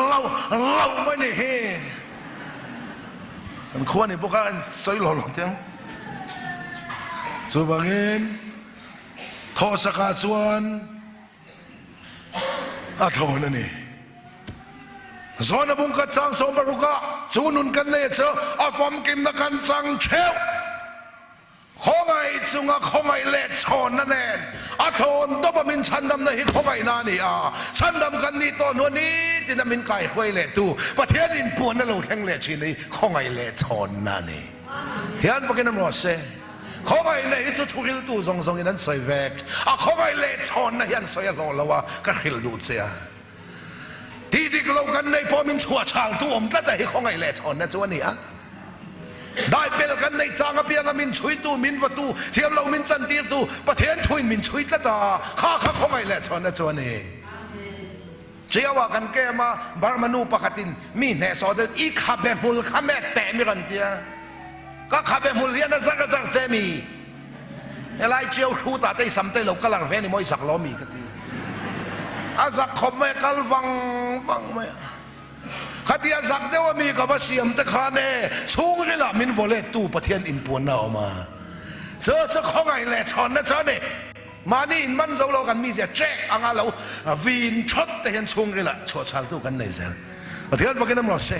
เล่าไม่เนี่ยเฮมันควรนี่พวกกันใส่หล่อเทียงส่วนบางเงินทอสกาส่วนทอนั่นนี่ส่วนบุญกัดสังสมบรุกะส่วนนุนกันเนเซอฟอมกิมนักันสังเชลของไอ้สุงของไอ้เล็ดชอนนั่นเองทอนตัวบะมินชันดำในฮิตของไอ้นานี่ชันดำกันนี่ตัวนวนี้ที่นำมินไก่คุยเล็ดตูประเทศอินปวนนั่นเราแทงเล็ดชีนี่ของไอ้เล็ดชอนนั่นนี่ที่อันพวกนั้นรอเซ่ ข้องไอ้เลยจุดทุริลตู้ทรงๆนั้นสวยแวกข้องไอ้เลยชอนนะยันสวยหล่อละวะก็ขิลดูเสียที่ดิกเรากันในพอมินชัวชางตู้อมตั้งแต่ข้องไอ้เลยชอนนะจวนนี่อะได้เป็นกันในจางเปียงมินช่วยตู้มินวัตูเทียมเรามินจันตีตู้ประเทศช่วยมินช่วยละตาข้าข้องไอ้เลยชอนนะจวนนี่เจ้าว่ากันแกมาบารมานูปกติมีแน่สอดอีขับแบบมุลข้าแม่แต่มีกันเตียก็ขับแบบมุลเลียนสักเซมีอะไรเจ้าครูตาได้สัมเตลก็หลังเฟนี่มวยสักล้อมีกันทีอาสักขบไม่กัลฟังไม่ขัดยาสักเดียวมีกับว่าเสียมตะคาเน่สูงนี่ละมินโวเลตู้ประเทศอินปวนน่าออกมาเจอข้องไงแหละชอนนะชอนนี่มานี่อินมันเรากันมีเสียแจ็คอ่างเราวินช็อตแต่เห็นสูงนี่ละชัวชาลตู้กันในเซลประเทศพวกนั้นมั้งเซ่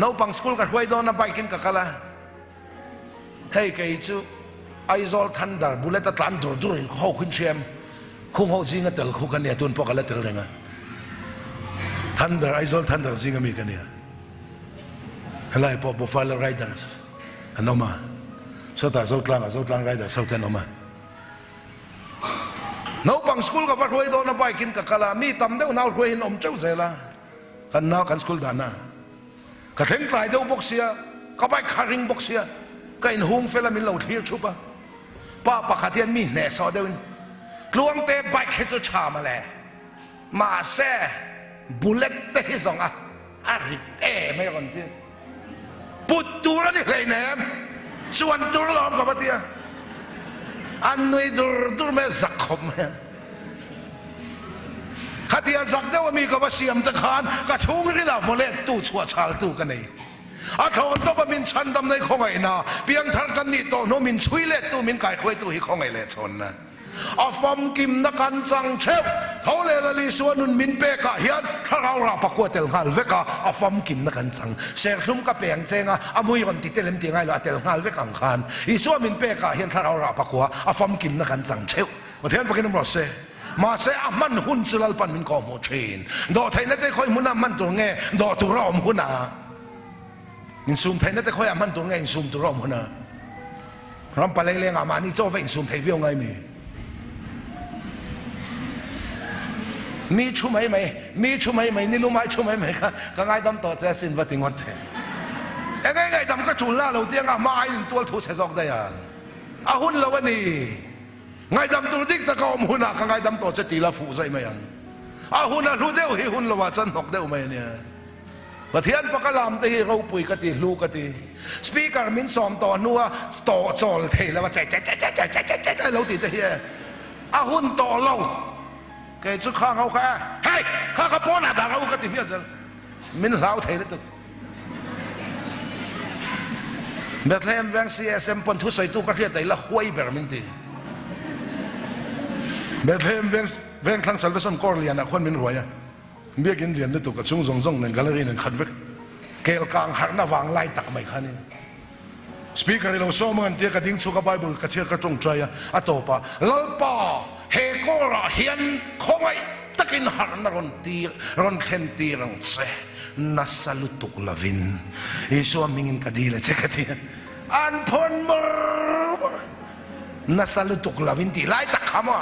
น้าปังสกุลกับคุยโดนนับไปกินกับกันละเฮ้ยแกจูไอโซลทันดาร์บุลเลตตันดูเขาขึ้นเชียมคงเขาจริงกันเตลคู่กันเนี่ยตุนพวกกันแล้วเตลเรื่องทันดาร์ไอโซลทันดาร์จริงกันมีกันเนี่ยอะไรพอบุฟเฟ่ต์ไรเดอร์สอันนั้นมาสุดท้ายโซลตันไรเดอร์สุดท้ายนั้นมาน้าปังสกุลกับคุยโดนนับไปกินกับกันละมีตำเดียวน้าคุยหินอมเจ้าเสละกันน้ากันสกุลดานะกระเทงไกลเดียวบกเสียก็ไปคาริงบกเสียก็อินหงเฟลามินเหล่าเทียชุบะป้าปะขัดเทียนมีแหน่สอเดินกลวงเตะไปแค่จะชามาแหละมาแซ่บุลเลตเตะที่สองริเต้ไม่ก่อนเทียปุตตัวนี่เลยแหนมส่วนตัวล้อมกับเทียอันนี้ดูไม่สักคมขัดเทียนสักเดียวมีกับว่าเสียมตะคานก็ชูงนี่ละโวเลตตู้ชัวชาลตู้กันนี่อาทอนตัวมินชันดำในของไอ้นาเพียงทางกันนี่โตโนมินช่วยเล็ดตัวมินไก่คุยตัวฮีของไอ้เล็ดชนนะอาฟอมกิมนักการจังเชฟเขาเลลลีส่วนนุนมินเปกะเฮียนถ้าเราประกวดเตลงาลเวกะอาฟอมกิมนักการจังเสียงลุ่มกับเปียงเจงอามุยคนติดเตลมตีไงเราเตลงาลเวกังคานอีส่วนมินเปกะเฮียนถ้าเราประกวดอาฟอมกิมนักการจังเชฟวันที่นั้นพวกนี้มันเสมาเสอามันหุ่นสุลปันมินกอมโมเชนดอไทยนั่นได้คอยมุนามันตัวเงี้ยดอตัวรอมหุ่นอ่ะอินซูมไทยนั่นแต่คอยอามันตัวไงอินซูมตัวรอมหัวนะรำไปเลี้ยงอามันนี่เจ้าไปอินซูมไทยวิวไงมีชุ่มไหมมีชุ่มไหมนี่รู้ไหมชุ่มไหมค่ะก็ไงดำต่อเจ้าสินวัดติงวัดเถอะไงดำก็จุลละเราเตียงอามาไอ้ตัวถูเสกได้ยังอาหุ่นเราวันนี้ไงดำตัวดิกตะกอมหุ่นอ่ะก็ไงดำต่อจะตีละฟูใช่ไหมยังอาหุ่นอ่ะรู้เดียวหุ่นเราว่าจันหกเดียวไหมเนี่ยประเทศฟักลามตีเราปุยกติลูกกติสปีกเกอร์มินสอมต่อนัวต่อจอลเทแล้วว่าใจเราติดเฮียอาหุ่นต่อเราแกจะข้างเขาแค่เฮ้ยข้ากระโปรงหน้าด่าเรากติเมียสิมินเหลาเทแล้วตึกเบทเลมแวงซีเอสเอ็มปนทุสัยตุกระเทียแต่ละหวยแบบมินตีเบทเลมแวงคลังสัลเวสันกอร์เลียนคนมินรวยเบี้ยกินเรียนได้ตุกกระชุ่งซงหนึ่งกาลรีหนึ่งขันเวกเกลกลางหันหน้าวางไล่ตักไม่ขันนี่สปีกเกอร์เราโซ่เมืองเตียกระดิ่งสุขไบเบิลกระเชียกระจงใจอะตัวปะลลปะเฮโกระเฮียนคงไอตะกินหันนรอนตีรอนเข็นตีรังเซนัสลุตุกลาวินอิสวามิงินคดีเลยเช็คตีอันพนมนัสลุตุกลาวินตีไล่ตักขมา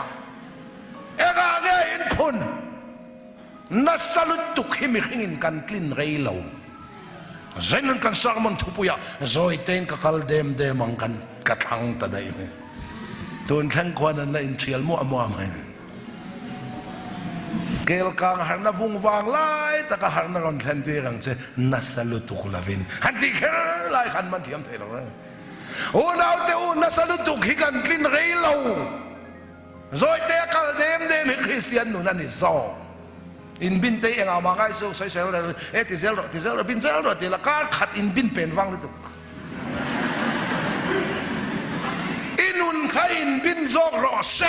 เอกาเกอินพนนัสลุตุกหิมิขินกันกลิ่นไรเหลาเจนันกันสารมันทุบยาโจยเต็นกัลเดมมังกันกัดหังตะได้ไหมตัวนั้นควันนั้นอินเชียลมัวไหมเกลกางหันนาวุงวางไล่แต่ก็หันนารอนแทนที่รังเจนัสลุตุกลาวินหันที่แค่ไล่ขันมันเทียมเทลเลยโอ้ดาวเตอุนัสลุตุกหิกันกลิ่นไรเหลาโจยเตกัลเดมคริสเตียนนูนันนิซออินบินเตยเอามาไงสู้ใส่เซลล์ติเซลล์บินเซลล์ติละการขัดอินบินเป็นฟังเลยตุกอินุนข้าอินบินโซกรอเซ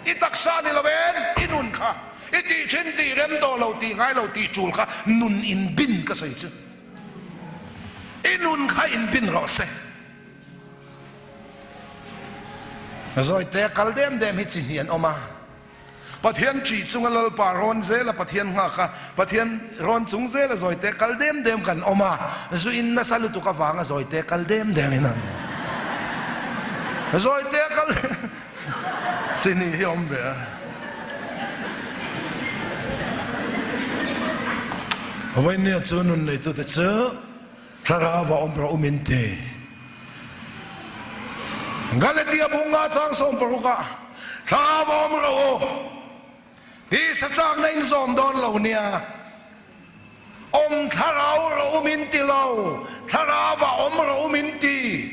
อิตักซาดิละเวนอินุนข้าอิติเชนตีเรมโตเราตีไงเราตีจูลข้านุนอินบินก็ใส่เจอินุนข้าอินบินรอเซโดยแต่กัลเดมฮิจิเฮียนออกมาประเทศจีจุงเราป่ารอนเซละประเทศหักประเทศรอนจุงเซละซอยเตกัลเดมกันออกมาจุอินนัสลุตุกฟังซอยเตกัลเดมนั่น rồi té cái chỉ ni hiểm về vậy nè chú nun này tôi thấy thà ra vào ông bro mình thế Galatia bunga chang som paruka thà vào ông bro đi sát sang nên dòm đón lâu nia ông thà ra bro mình tì lâu thà ra vào ông bro mình tì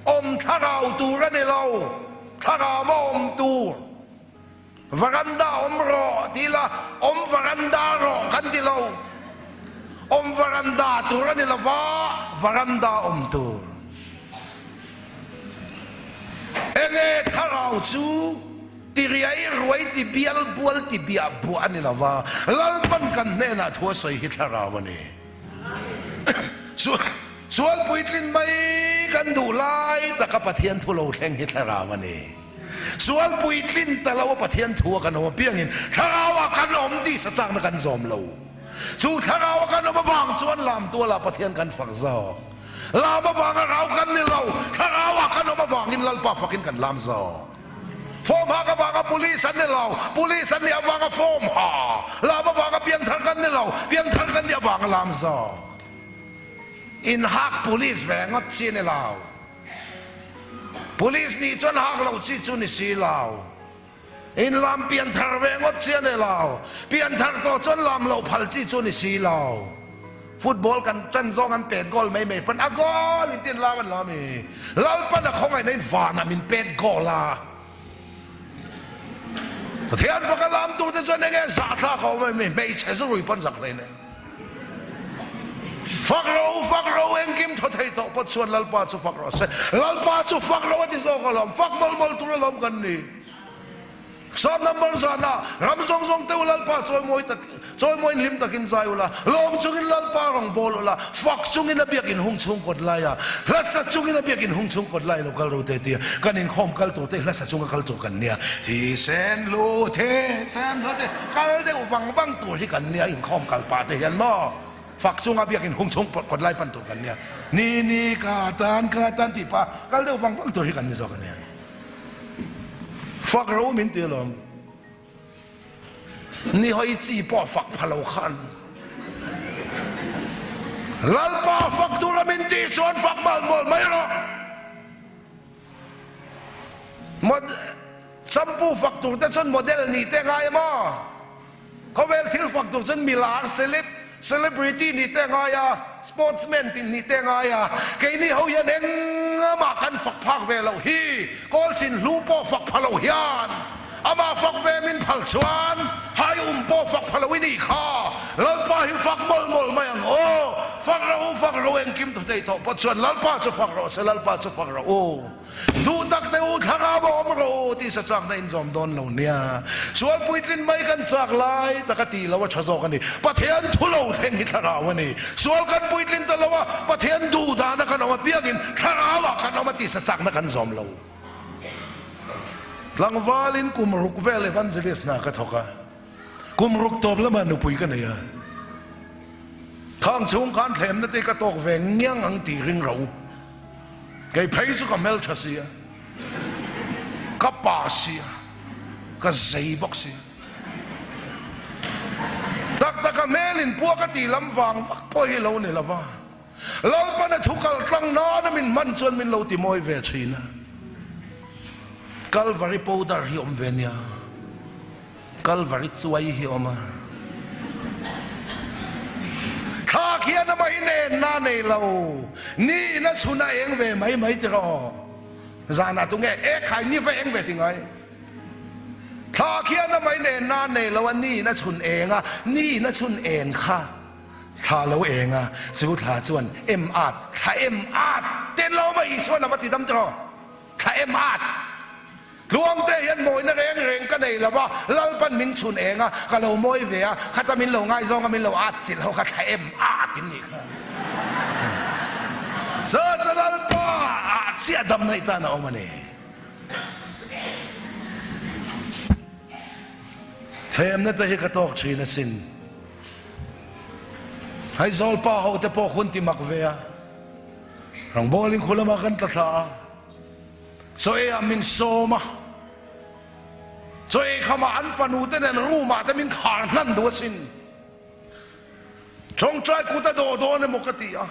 ông thà ra tu ra đi lâu thà ra vào ông tu varanda ông bro tì là ông varanda ro kan tì lâu om varanda tu ra ni lava varanda om tu enge tharau chu tiriai ruai ti bial bual ti bia bu ani lava lalpan kan ne na thua sai hi tharau ni sual puitlin mai kan du lai ta ka pathian thu lo thleng hi tharau ni sual puitlin talawa pathian thu kan o piangin tharawa kan om ti sa chang na kan zom lo chú thằng nào kan nó vàng chuan làm tua là pathian kan phật giàu làm vàng rau kan ni lâu thằng nào kan nó vàng in lalpa fakin kan làm giàu form ha ka vàng police an ni lâu police an ni vàng form ha làm vàng piang thang kan ni lâu piang thang kan ni vàng làm giàu in hak police về ngot chi ni lâu police ni chuan hak lâu chi chu ni si lâu in làm pian thar về ngót chia này lao pian thar to chọn làm lâu phal chi chọn ni si lao football kan chân zong an pet goal mấy mấy pan agol in tiền lao an làm mi lao pan không ai nên phá na min pet goal la thế anh phải làm tu thế cho nên nghe giả tha không mấy mấy chạy rồi pan giặc này này phật râu anh kim thọ thầy thọ bắt xuân lao pa chu phật râu thì sao có làm phật mal tu làm cái này Psalm number sana ram song song te ulal pa choi moi lim takin zai ula lom chungin lal pa rong bol ula fak chungin abiak in hung chung kot laya lasa chungin abiak in hung chung kot lai lokal ro te tia kanin khom kal to te lasa chung kal to kan nia thi sen lo the kal de wang tu hi kan nia in khom kal pa te yan mo fak chung abiak in hung chung kot lai pan to kan nia ni ka tan ti pa kal de wang tu hi kan ni zo kan nia phật râu mình tiêu lắm, ni hoi chỉ bỏ phật phalo khan, lalpa phật tu la mình ti chọn phật mal mol mấy rồi, mod sampu phật tu ta chọn model ni te ngay mà, có vel thil phật tu chọn milar celebrity ni te ngay à, sportsman ni te ngay à, cái ni hoi yan eng mà kan phật phak về lâu hi, call xin lu po phật phalo hian, ama phật về min phal chuan, hai po phật phalo ini kha, lalpa hi phật mol mai ang o, phật râu anh kim tu tây to, bắt chuan lalpa chu phật râu, se lalpa chu phật râu, du tak te u thara bo om râu, ti sa chak na in zom don lo nia, sual puitlin mai kan chak lai, takati lawa chazo kan ni, pathian thulo theng hi thara wani, sual kan puitlin ta lawa, pathian du da na kan oma piangin, thara wa kan oma ti sa chak na kan zom lo. Lang valin kumruk vel evangelist na ka thoka, kumruk top lama nupui kan ya. Thang chung kan them na te ka tok ve ngyang ang ti ring ro kai phei su ka mel thasia ka pa sia ka zei bok sia tak ka melin pu ka ti lam wang fak poi lo ne lawa lal pa na thukal tlang na min man chon min lo ti moi ve thina Calvary powder hi om venia Calvary chuai hi oma kha kia na mai ne na nei lo ni na chuna eng ve mai ti ro zana tu nge e khai ni ve eng ve ti ngai kha kia na mai ne na nei lo ni na chun eng a ni na chun en kha kha lo eng a chu tha chuan em at kha em at ten lo mai so na ma ti dam tro kha em at luang te hian moi na reng ka nei lawa lalpan min chun enga ka lo moi ve a khata min lo ngai zong min lo at chil ho kha em a tin ni kha sa lalpa a si adam nei ta na omani them na te hi ka tok thina sin hai zol pa ho te po khun ti mak ve a rang boling khulama kan ta tha so min soma so khama an fanu ten en ruma te min khar nan do sin chong trai kuta do ne mokatia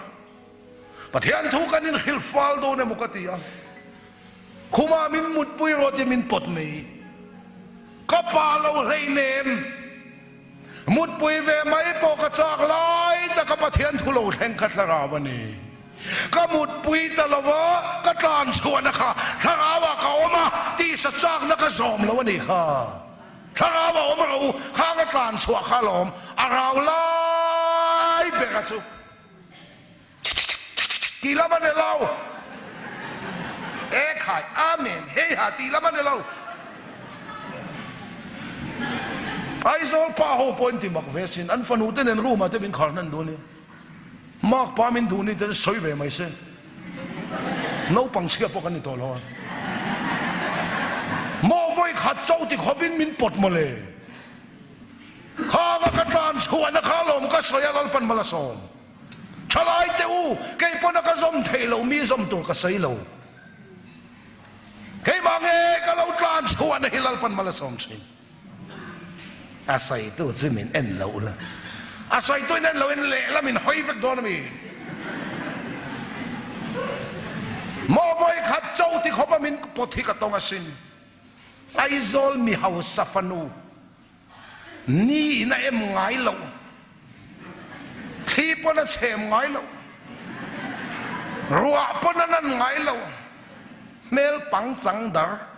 pathian thu kanin khilfal do ne mokatia khuma min mut pui ro te min pot mei kapa lo lei nem mut pui ve mai po ka chak lai ta ka pathian thu lo thleng khat la rawani ka mut pui ta lawa ka tlan chuan kha tharawa ka oma ti sa chak na ka zom lo ni kha tharawa oma ro kha ka tlan chua kha lom araw lai be ka chu ti la man lo e khai amen hey ha ti la man lo ai zol pa ho point ti mak vesin an fanu ten en ruma te bin khar nan do ni mak pa min du ni ten soi ve mai se no pang sia po kan ni to lo mo voi khat chau ti khobin min pot mo le kha ka tlan chuan na kha lom ka soya lal pan mala som chalai te u ke pon ka zom thei lo mi zom tur ka sei lo ke mange ka lo tlan chuan na hilal pan mala som chin asai tu chu min en lo la asai tu nen lo en le la min hoi vek do na mi mo voi khat chau ti khoba min pothi ka tong asin ai zol mi hau safanu ni na em ngai lo khi pon a chem ngai lo ruwa pon nan ngai lo mel pang sang dar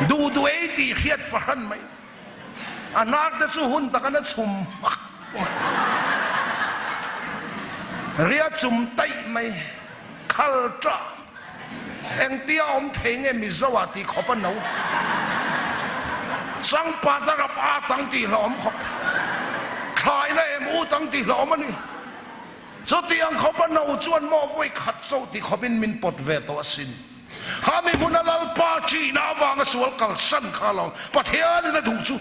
du ei ti khiat fahan mai anak da chu hun ta kana chum ria chum tai mai khal tra eng tia om thenge mi zawati khopan no sang pa ta ra pa tang ti lom khop khai na em u tang ti lom ani so tiang khopan no chuan mo voi khat so ti khopin min pot ve to asin kami munalal pa chi na wang sual kal san khalong pathian na du chu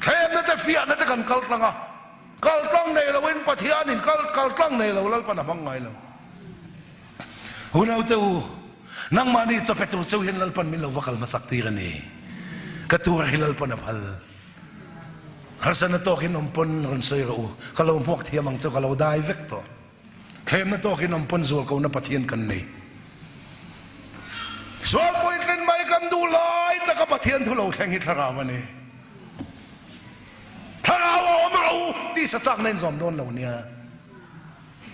khem na te fia na te kan kal tlanga kal tlang nei lo in pathian in kal tlang nei lo lal pan hang ngai lo hunau te u nang mani chapetu chu hin lal pan min lo wakal masakti ran ni katua hilal pan aphal harsan na to kin ompon ron soi ro kalau mok thiamang chu kalau dai vek to khem na to kin ompon zol ko na pathian kan nei sol point len mai kan du lai ta ka pathian thu lo thleng hi tharawa ni tharawa omro ti sa chak nen zom don lo nia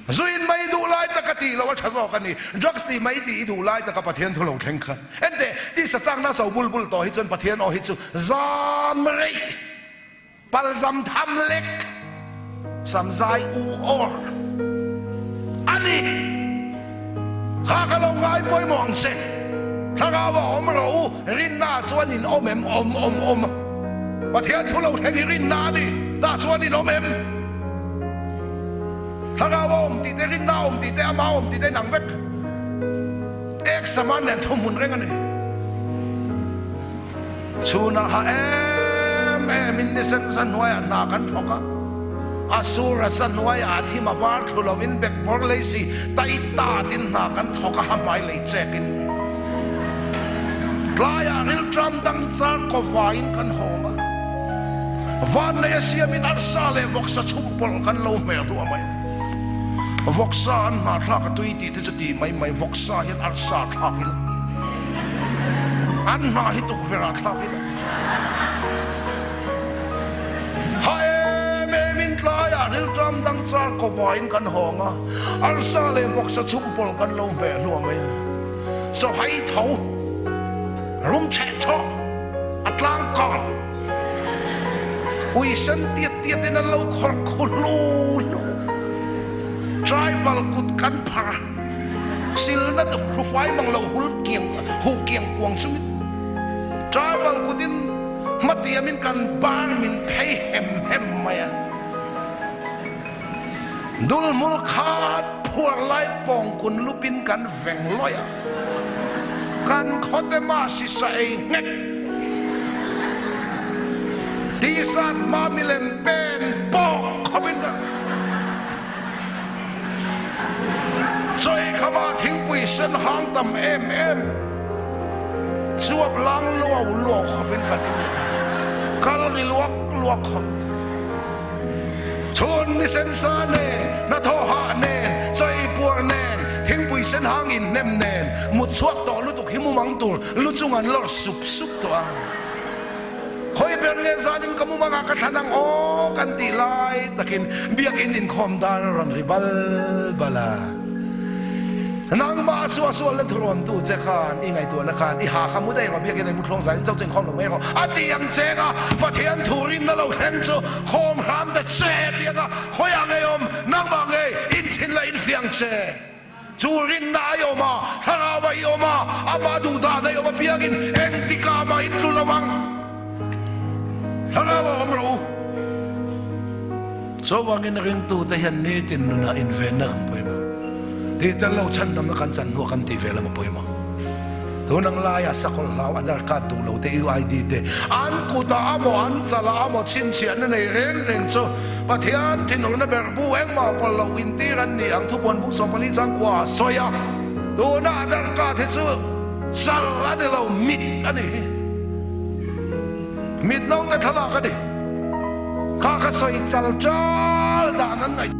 zuin mai du lai ta ka ti lo tha zo kan ni drugs ti mai ti du lai ta ka pathian thu lo thleng kha ente ti sa chak na so bulbul to hi chon pathian o hi chu zam rei pal zam tham lek sam zai u or ani kha ka lo ngai poi mong se thagawa omro rin na chuan in omem om pathian thu lo thleng rin na ni ta chuan in omem thagawa ti te rin na ti te ama ti te nang vek ek saman nen thumun reng ani chuna ha em in sen san noya na kan thoka asura san noya athi ma war thulovin bek bor leisi tai ta tin na kan thoka ha mai le chekin Klaya ril tram dang tsar ko vain kan homa van na yasia min arsale voksa chumpol kan lo mer tu amay voksa an na thla ka tuiti te chati mai voksa yan arsa thla kila an na hituk vera thla kila hae me min klaya ril tram dang tsar ko vain kan honga arsale voksa chumpol kan lo mer tu amay so hai thau rum che cho atlang kol ui san tiet in lo khor khulu tribal kut kan par sil na de profile mang lo hul kieng hu kieng kuang chung tribal kutin matiamin kan bar min pay hem maya dul mul khat phur lai pong kun lupin kan veng loya kan khote ma si sai ngek ti sat ma milem pen po khobin da ช่วยเข้ามาทิ้งปุยเส้นหางต่ำเอ็มชวบล้างลวกเขาเป็นขันกัลกิลวกเขาชนนิเซนซาเนนนาทอหาเนนใจปัวเนนทิ้งปุยเส้นหางอินเนมเนนมุดสวกต่อลุตุกหิมุมังตูลุจุงันลอสุบตัวคอยเป็นเงินซาดิมกมุมังกะทันังโอกันตีลายตะกินเบียกอินคอมดารันริบัลบลานางมาสัวเล่นทรอนตู้เจ้าขานอีไงตัวนักขานอีหาคำมุดได้ก็เบียกอินมุดคลองสายเจ้าจึงคอมหลงไม่ก็อาตียังเจ้าประเทศทูรินนั่นเราแทงโจโฮมรามแต่เจ้าเดียก็คอยยังไงอมนางมาไงอินทินและอินเฟียงเจ้จูรินนายอมาทาราวายอมาอามาดูดานายอมาเบียกินเอ็นติกามาอินลุลวังทาราวอมรู้สว่างอินริงตูแต่ยันนี้ตินนุนาอินเวนักไปมั้งที่แต่เราฉันนำนักการจันหัวกันตีเวลามาไปมั้งตัวนังลายสักคนเราอันดับการดูเราแต่ยูไอดีเตอันกูตาอโมอันซาลาอโมชินเชียนในเร่งโจประเทศที่หนูนั่นแบบบูเอ็งมาพอเราอินตีกันนี่อังทุบวันบุกสองพันลิจังกว่าสอยตัวน่าอันดับการที่สุดซาลาเดเรามิดอันนี้มิดน้องแต่ทะเลาะกันดิข้าก็สอยซาลจ้าด่านั้นไง